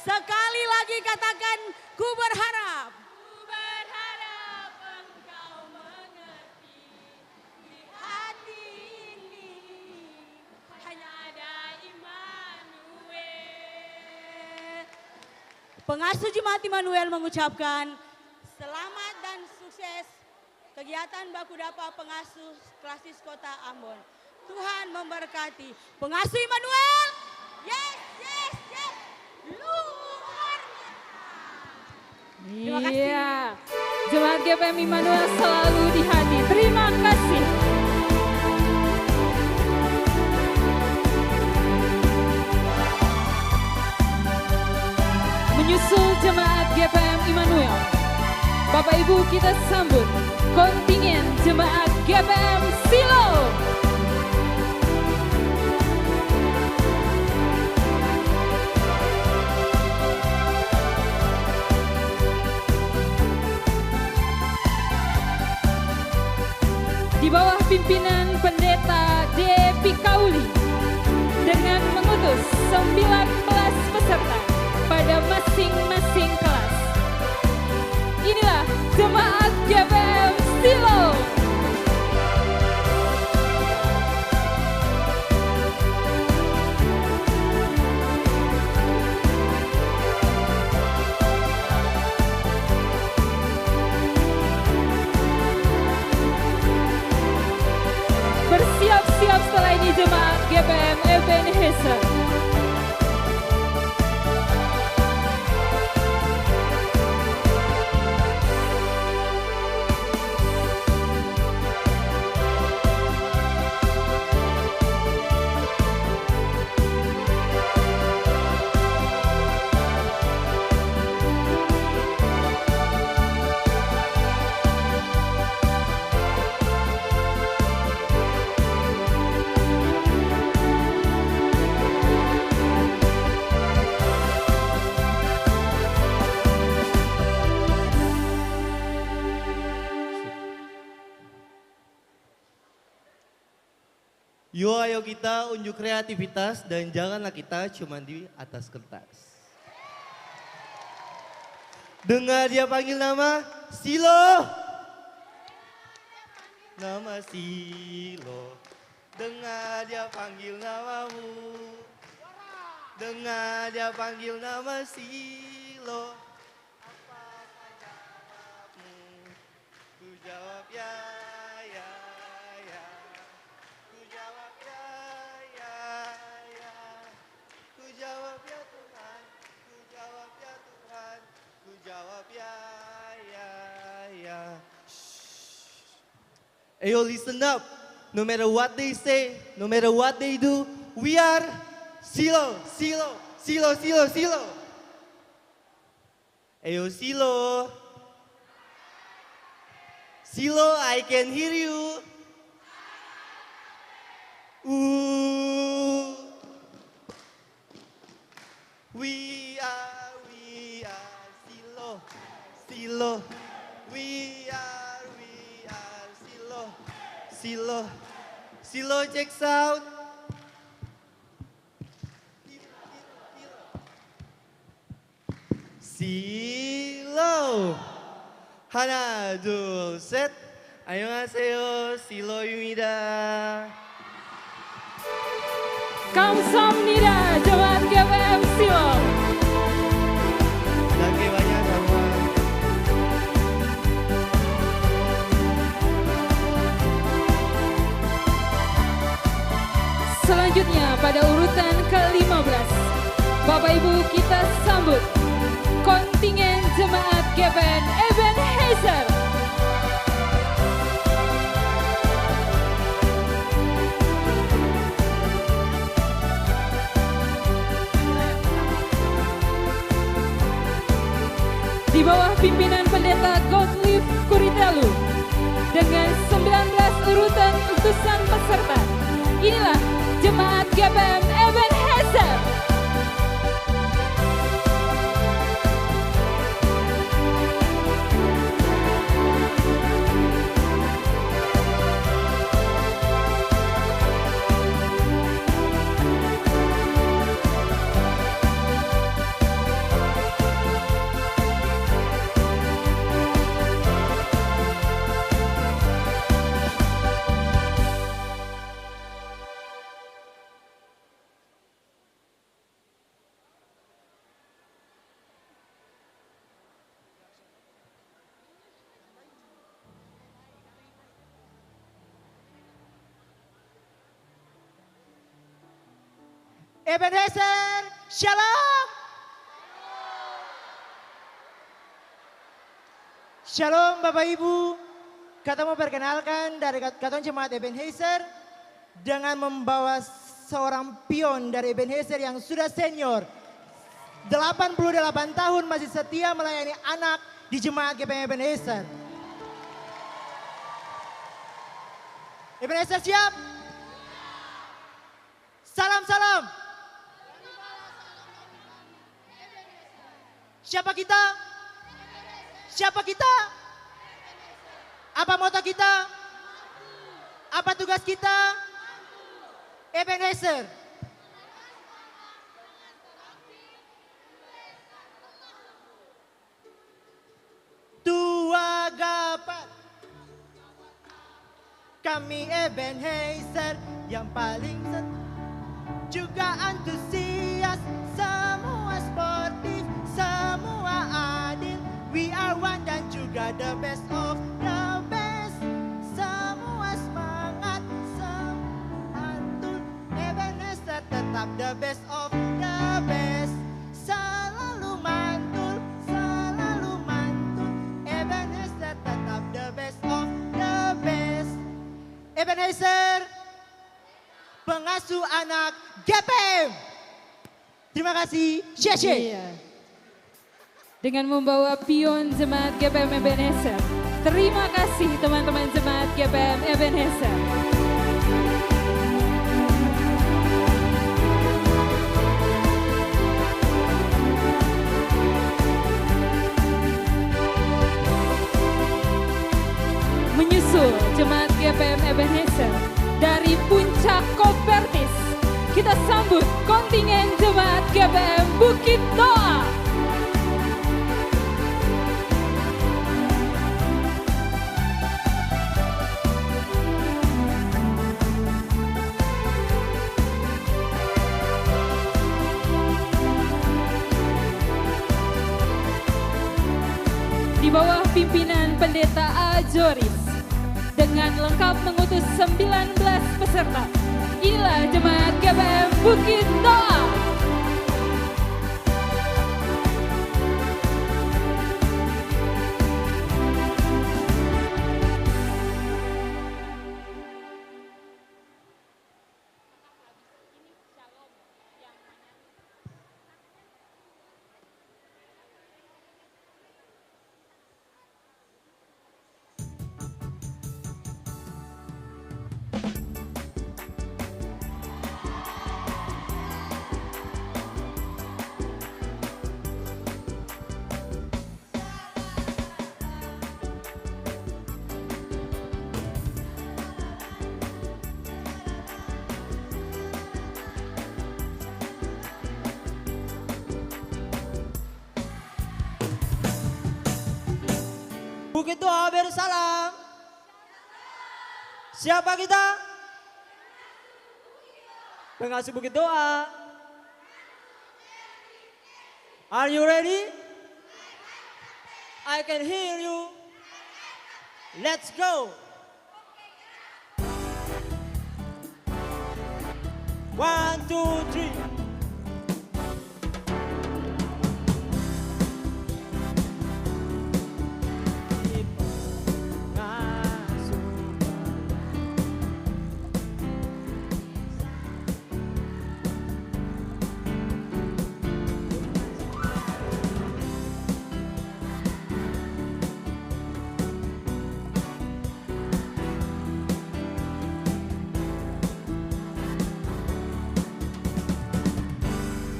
Sekali lagi katakan, ku berharap. Ku berharap engkau mengerti di hati ini hanya ada Immanuel. Pengasuh Jemaat Immanuel mengucapkan selamat dan sukses kegiatan Baku Dapa Pengasuh Klasis Kota Ambon. Tuhan memberkati. Pengasuh Immanuel, yes, yes, yes, luar biasa. Terima kasih. Iya, Jemaat GPM Immanuel selalu di hati. Terima kasih. Menyusul Jemaat GPM Immanuel, Bapak Ibu kita sambut kontingen Jemaat GPM Silo. Di bawah pimpinan Pendeta Depi Kauli dengan mengutus 19 peserta pada masing-masing kelas. Inilah Jemaat GPM Silo. Bersiap-siap setelah ini Jemaat GPM Ebenezer. Yuk ayo kita unjuk kreativitas dan janganlah kita cuma di atas kertas. Dengar dia panggil nama Silo. Nama Silo. Dengar dia panggil namamu. Dengar dia panggil nama Silo. Apakah jawabmu? Ku jawab ya. Jawab ya. Ayo listen up. No matter what they say, no matter what they do, we are Silo, Silo, Silo, Silo, Silo. Ayo Silo. Silo, I can hear you. We are Silo, we are Silo, Silo, Silo check sound. Silo, 하나 둘 셋. 안녕하세요, Silo입니다. Kamsahamnida Jemaat GPM Silo. Terima banyak semua. Selanjutnya pada urutan ke-15, Bapak Ibu kita sambut kontingen Jemaat GPM Ebenezer. Di bawah pimpinan Pendeta Gottlieb Kuritelu dengan 19 urutan utusan peserta. Inilah Jemaat GPM Ebenezer. Ebenezer, Shalom. Shalom Bapak Ibu, kata mau perkenalkan dari Katon Jemaat Ebenezer dengan membawa seorang pion dari Ebenezer yang sudah senior. 88 tahun masih setia melayani anak di Jemaat GPM Ebenezer. Ebenezer siap? Salam-salam. Siapa kita? Siapa kita? Apa moto kita? Apa tugas kita? Ebenezer. Tua gapat. Kami Ebenezer yang paling juga antusias, semua sportif, semua adil. We are one dan juga the best of the best. Semua semangat, mantul. Ebenezer tetap the best of the best. Selalu mantul, selalu mantul. Ebenezer tetap the best of the best. Ebenezer, pengasuh anak GPM. Terima kasih. Syekh. Iya. Dengan membawa pion Jemaat GPM Ebenezer. Terima kasih teman-teman Jemaat GPM Ebenezer. Menyusul Jemaat GPM Ebenezer dari Puncak Kopertis, kita sambut kontingen Jemaat GPM Bukit Doa. Di bawah pimpinan Pendeta Ajoris dengan lengkap mengutus 19 peserta. Inilah Jemaat GPM Bukit Doa. Bukit Doa bersalam. Siapa kita? Pengasuh Bukit Doa. Are you ready? I can hear you. Let's go. 1, 2, 3.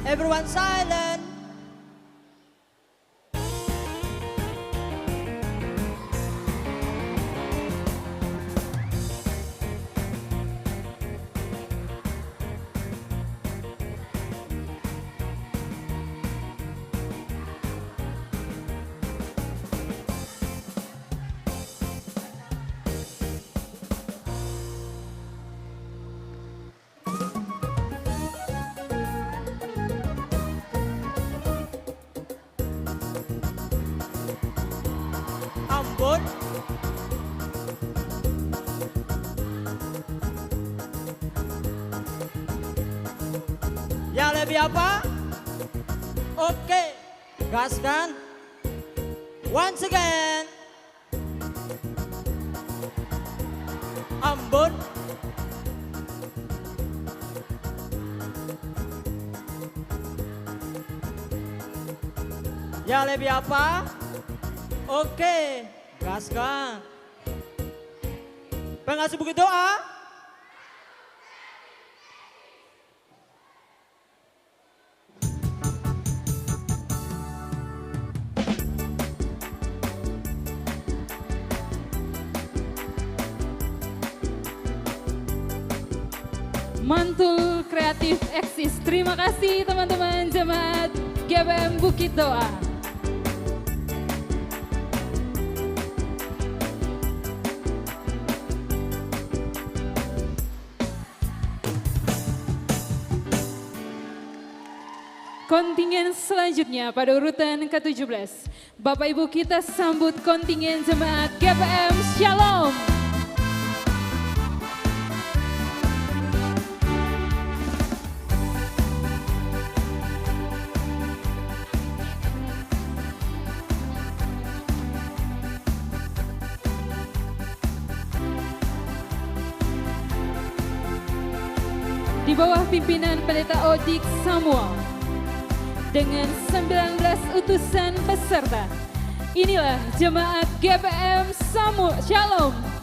Everyone silent. lebih apa? Oke, gaskan. Once again. Ambon. Ya lebih apa? Oke, gaskan. Pengasuh Bukit Doa. Mantul Kreatif Eksis. Terima kasih teman-teman jemaat GBM Bukit Doa. Kontingen selanjutnya pada urutan ke-17. Bapak Ibu kita sambut kontingen jemaat GBM Shalom. Di bawah pimpinan Pendeta Odik Samuel dengan 19 utusan peserta. Inilah jemaat GBM Shalom.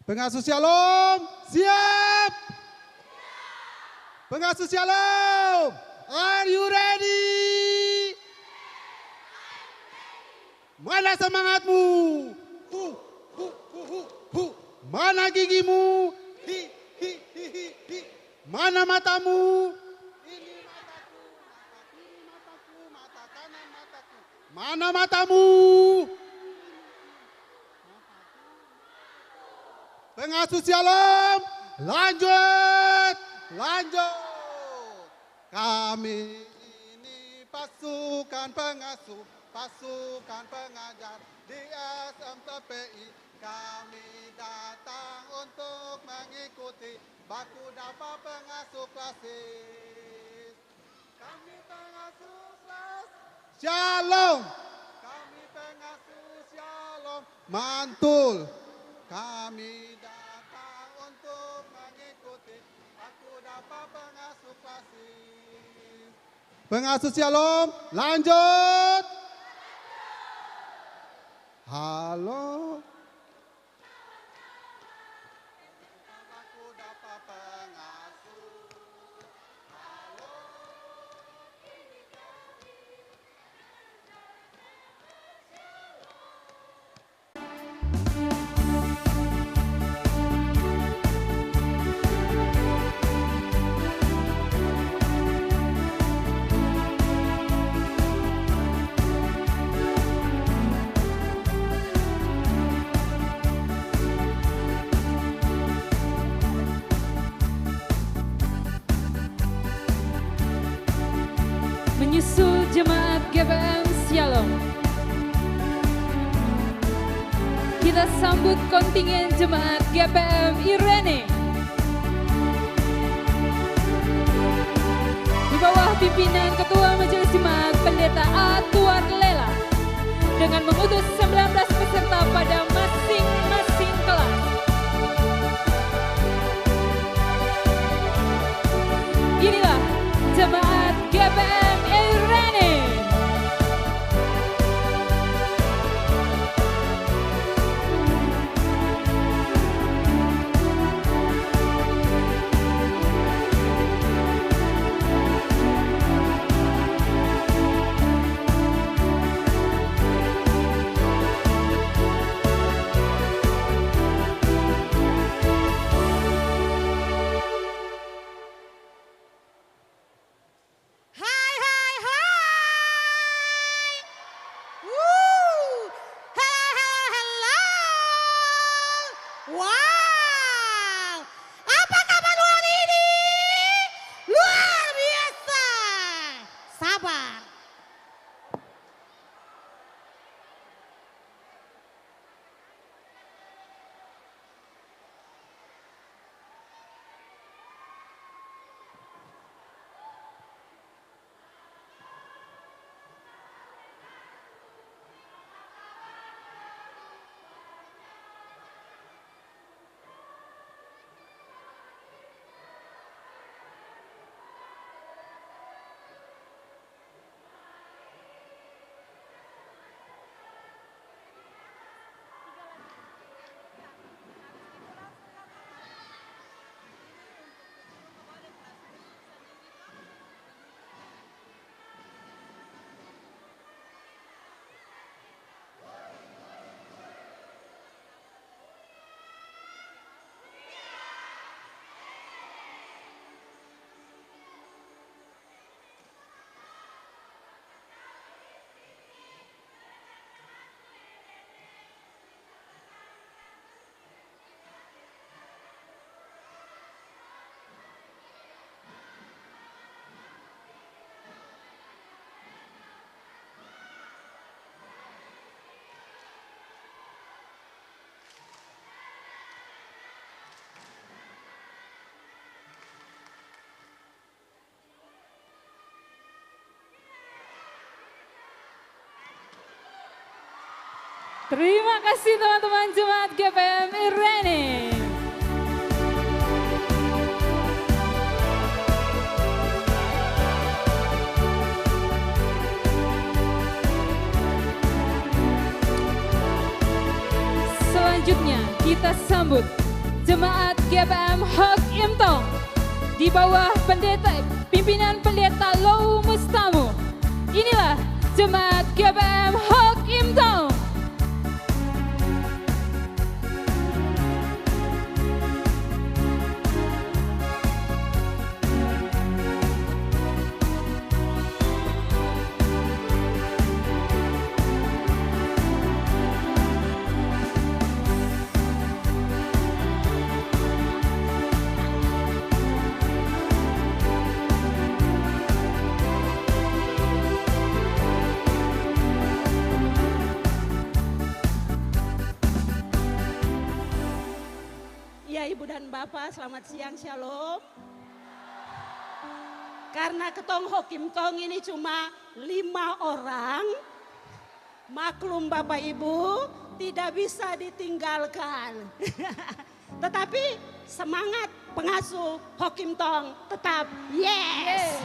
Pengasuh Shalom, siap! Pengasuh Shalom, are you ready? Mana semangatmu? Mana gigimu? Mana matamu? Mana matamu? Pengasuh Shalom, lanjut. Kami ini pasukan pengasuh, pasukan pengajar di SMTPI. Kami datang untuk mengikuti baku dapa pengasuh klasis. Kami pengasuh klasis Shalom. Kami pengasuh Shalom, mantul. Kami datang untuk mengikuti baku dapa pengasuh klasis. Pengasuh Shalom, lanjut. Halo. Menyusul jemaat GBM Shalom, kita sambut kontingen jemaat GBM Irene. pimpinan Ketua Majelis Jemaat Pendeta Atuar Lela dengan mengutus 19 peserta pada masing-masing kelas. Inilah Jemaat GPM Irene. Wow, apa kabar luar ini? Luar biasa. Sabar. Terima kasih teman-teman Jemaat GPM Irene. Selanjutnya kita sambut Jemaat GPM Hok Imtong di bawah pimpinan Pendeta Lou Mustamu. Inilah Jemaat GPM Hok Imtong. Ya Ibu dan Bapak, selamat siang, Shalom. Karena ketong Hokim Tong ini cuma 5 orang, maklum Bapak Ibu tidak bisa ditinggalkan. Tetapi semangat pengasuh Hokim Tong tetap yes.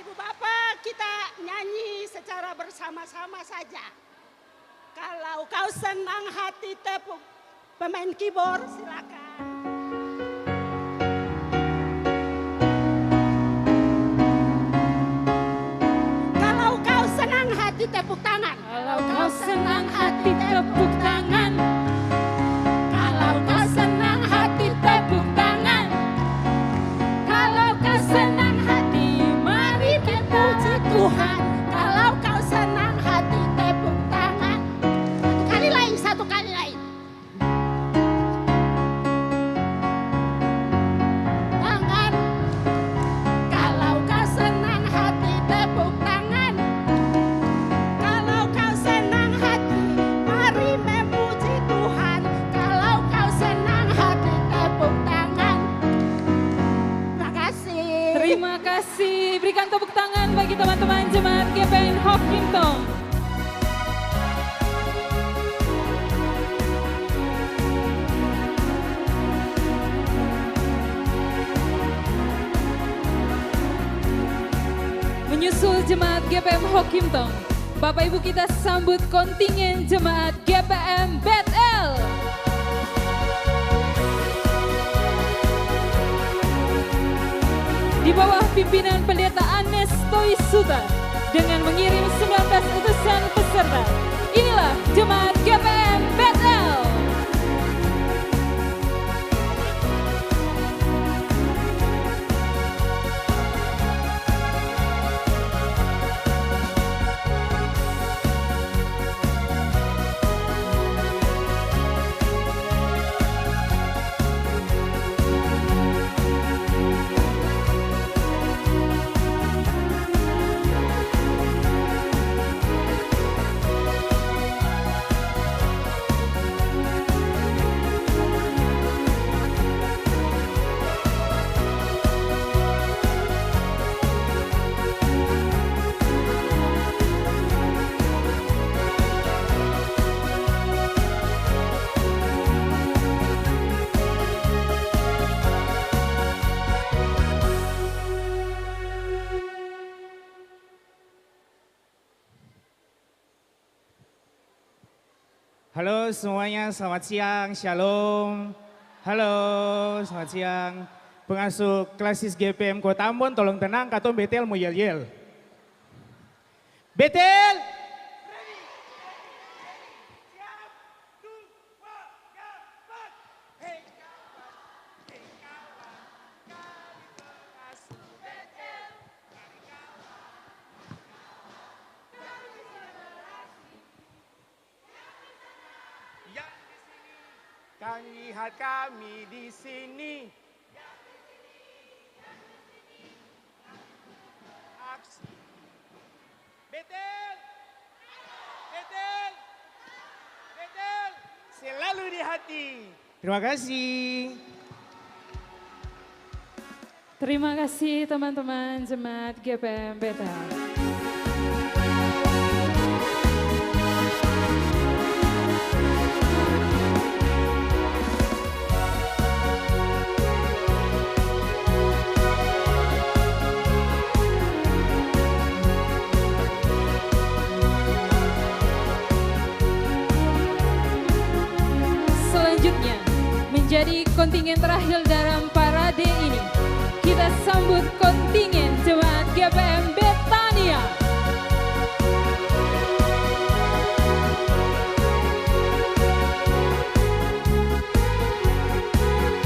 Ibu Bapak, kita nyanyi secara bersama-sama saja. Kalau kau senang hati tepuk. Pemain keyboard silakan. Kalau kau senang hati tepuk tangan. Kalau kau senang hati tepuk tangan. Kalau kau senang hati tepuk tangan. Kalau kau senang hati mari kita puji Tuhan. Kalau kau senang hati tepuk tangan. Satu kali lain. GPM Hokimtong. Bapak Ibu kita sambut kontingen jemaat GPM Bethel. Di bawah pimpinan Pendeta Anes Toisuta dengan mengirim 19 utusan peserta. Inilah jemaat GPM Bethel. Halo semuanya, selamat siang, shalom. Halo, selamat siang. Pengasuh klasis GPM Kota Ambon, tolong tenang, katong Bethel mau yel-yel. Bethel! Kang lihat kami di sini. Aksi. Bethel. Bethel. Bethel. Selalu di hati. Terima kasih. Terima kasih teman-teman jemaat GPM Bethel. Menjadi kontingen terakhir dalam parade ini, kita sambut kontingen jemaat GPM Bethania.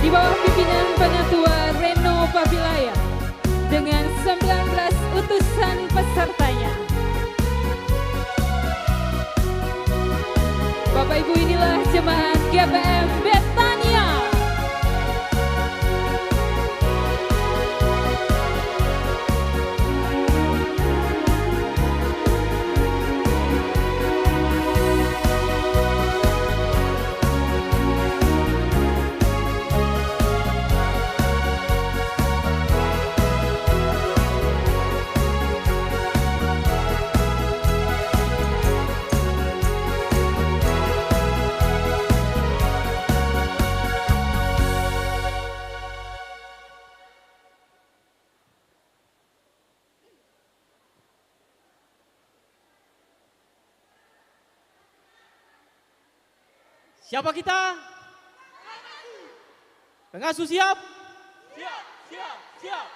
Di bawah pimpinan Penatua Reno Pabilaya dengan 19 utusan pesertanya. Bapak Ibu, inilah jemaat GPM Bethania. Siapa kita? Pengasuh siap? Siap, siap, siap.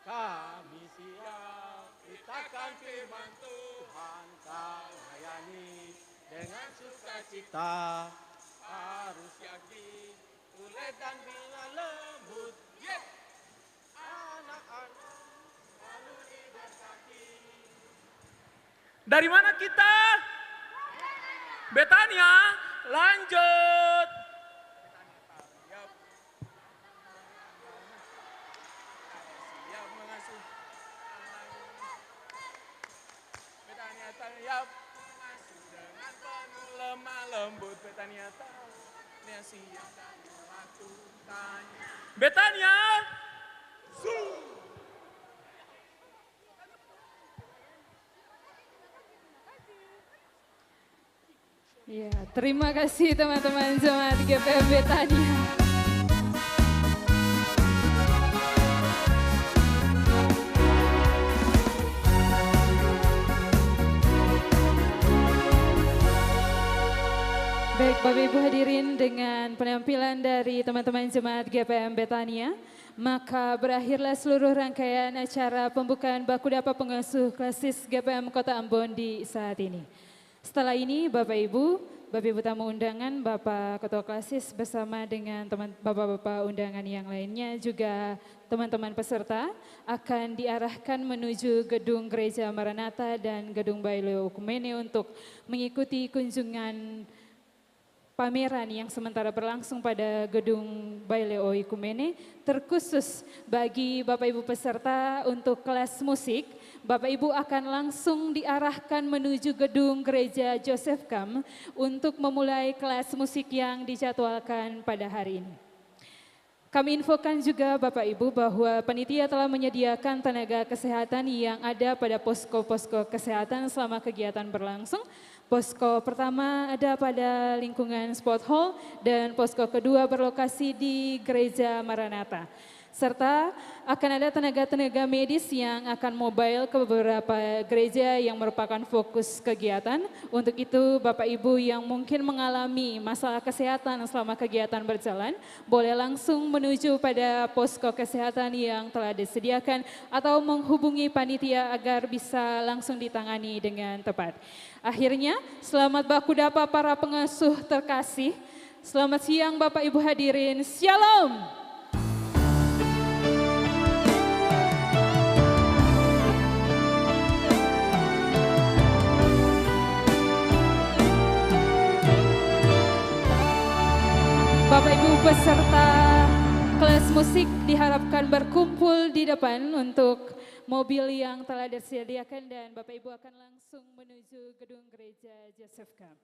Kami siap, kita akan firman Tuhan kau layani dengan sukacita. Harus yakin, tulen dan bila lembut. Yes. Anak-anak selalu diberkati. Dari mana kita? Bethania, lanjut. Siap mengasuh Bethania siap mengasuh dengan penuh lemah lembut. Bethania siap dan melakukan. Bethania, Ya, terima kasih teman-teman jemaat GPM Bethania. Baik Bapak Ibu hadirin, dengan penampilan dari teman-teman Jemaat GPM Betania, maka berakhirlah seluruh rangkaian acara pembukaan Baku Dapa Pengasuh Klasis GPM Kota Ambon di saat ini. Setelah ini Bapak Ibu tamu undangan, Bapak Ketua Klasis bersama dengan Bapak-Bapak undangan yang lainnya, juga teman-teman peserta akan diarahkan menuju Gedung Gereja Maranatha dan Gedung Baileo Okumene untuk mengikuti kunjungan pameran yang sementara berlangsung pada Gedung Baileo Okumene, terkhusus bagi Bapak Ibu peserta untuk kelas musik. Bapak Ibu akan langsung diarahkan menuju Gedung Gereja Joseph Kam untuk memulai kelas musik yang dijadwalkan pada hari ini. Kami infokan juga Bapak Ibu bahwa panitia telah menyediakan tenaga kesehatan yang ada pada posko-posko kesehatan selama kegiatan berlangsung. Posko pertama ada pada lingkungan Sport Hall dan posko kedua berlokasi di Gereja Maranatha. Serta akan ada tenaga-tenaga medis yang akan mobile ke beberapa gereja yang merupakan fokus kegiatan. Untuk itu Bapak Ibu yang mungkin mengalami masalah kesehatan selama kegiatan berjalan, boleh langsung menuju pada posko kesehatan yang telah disediakan atau menghubungi panitia agar bisa langsung ditangani dengan tepat. Akhirnya, selamat Baku Dapa para pengasuh terkasih. Selamat siang Bapak Ibu hadirin. Shalom. Bapak Ibu peserta kelas musik diharapkan berkumpul di depan untuk mobil yang telah disediakan dan Bapak Ibu akan langsung menuju Gedung Gereja Joseph Kam.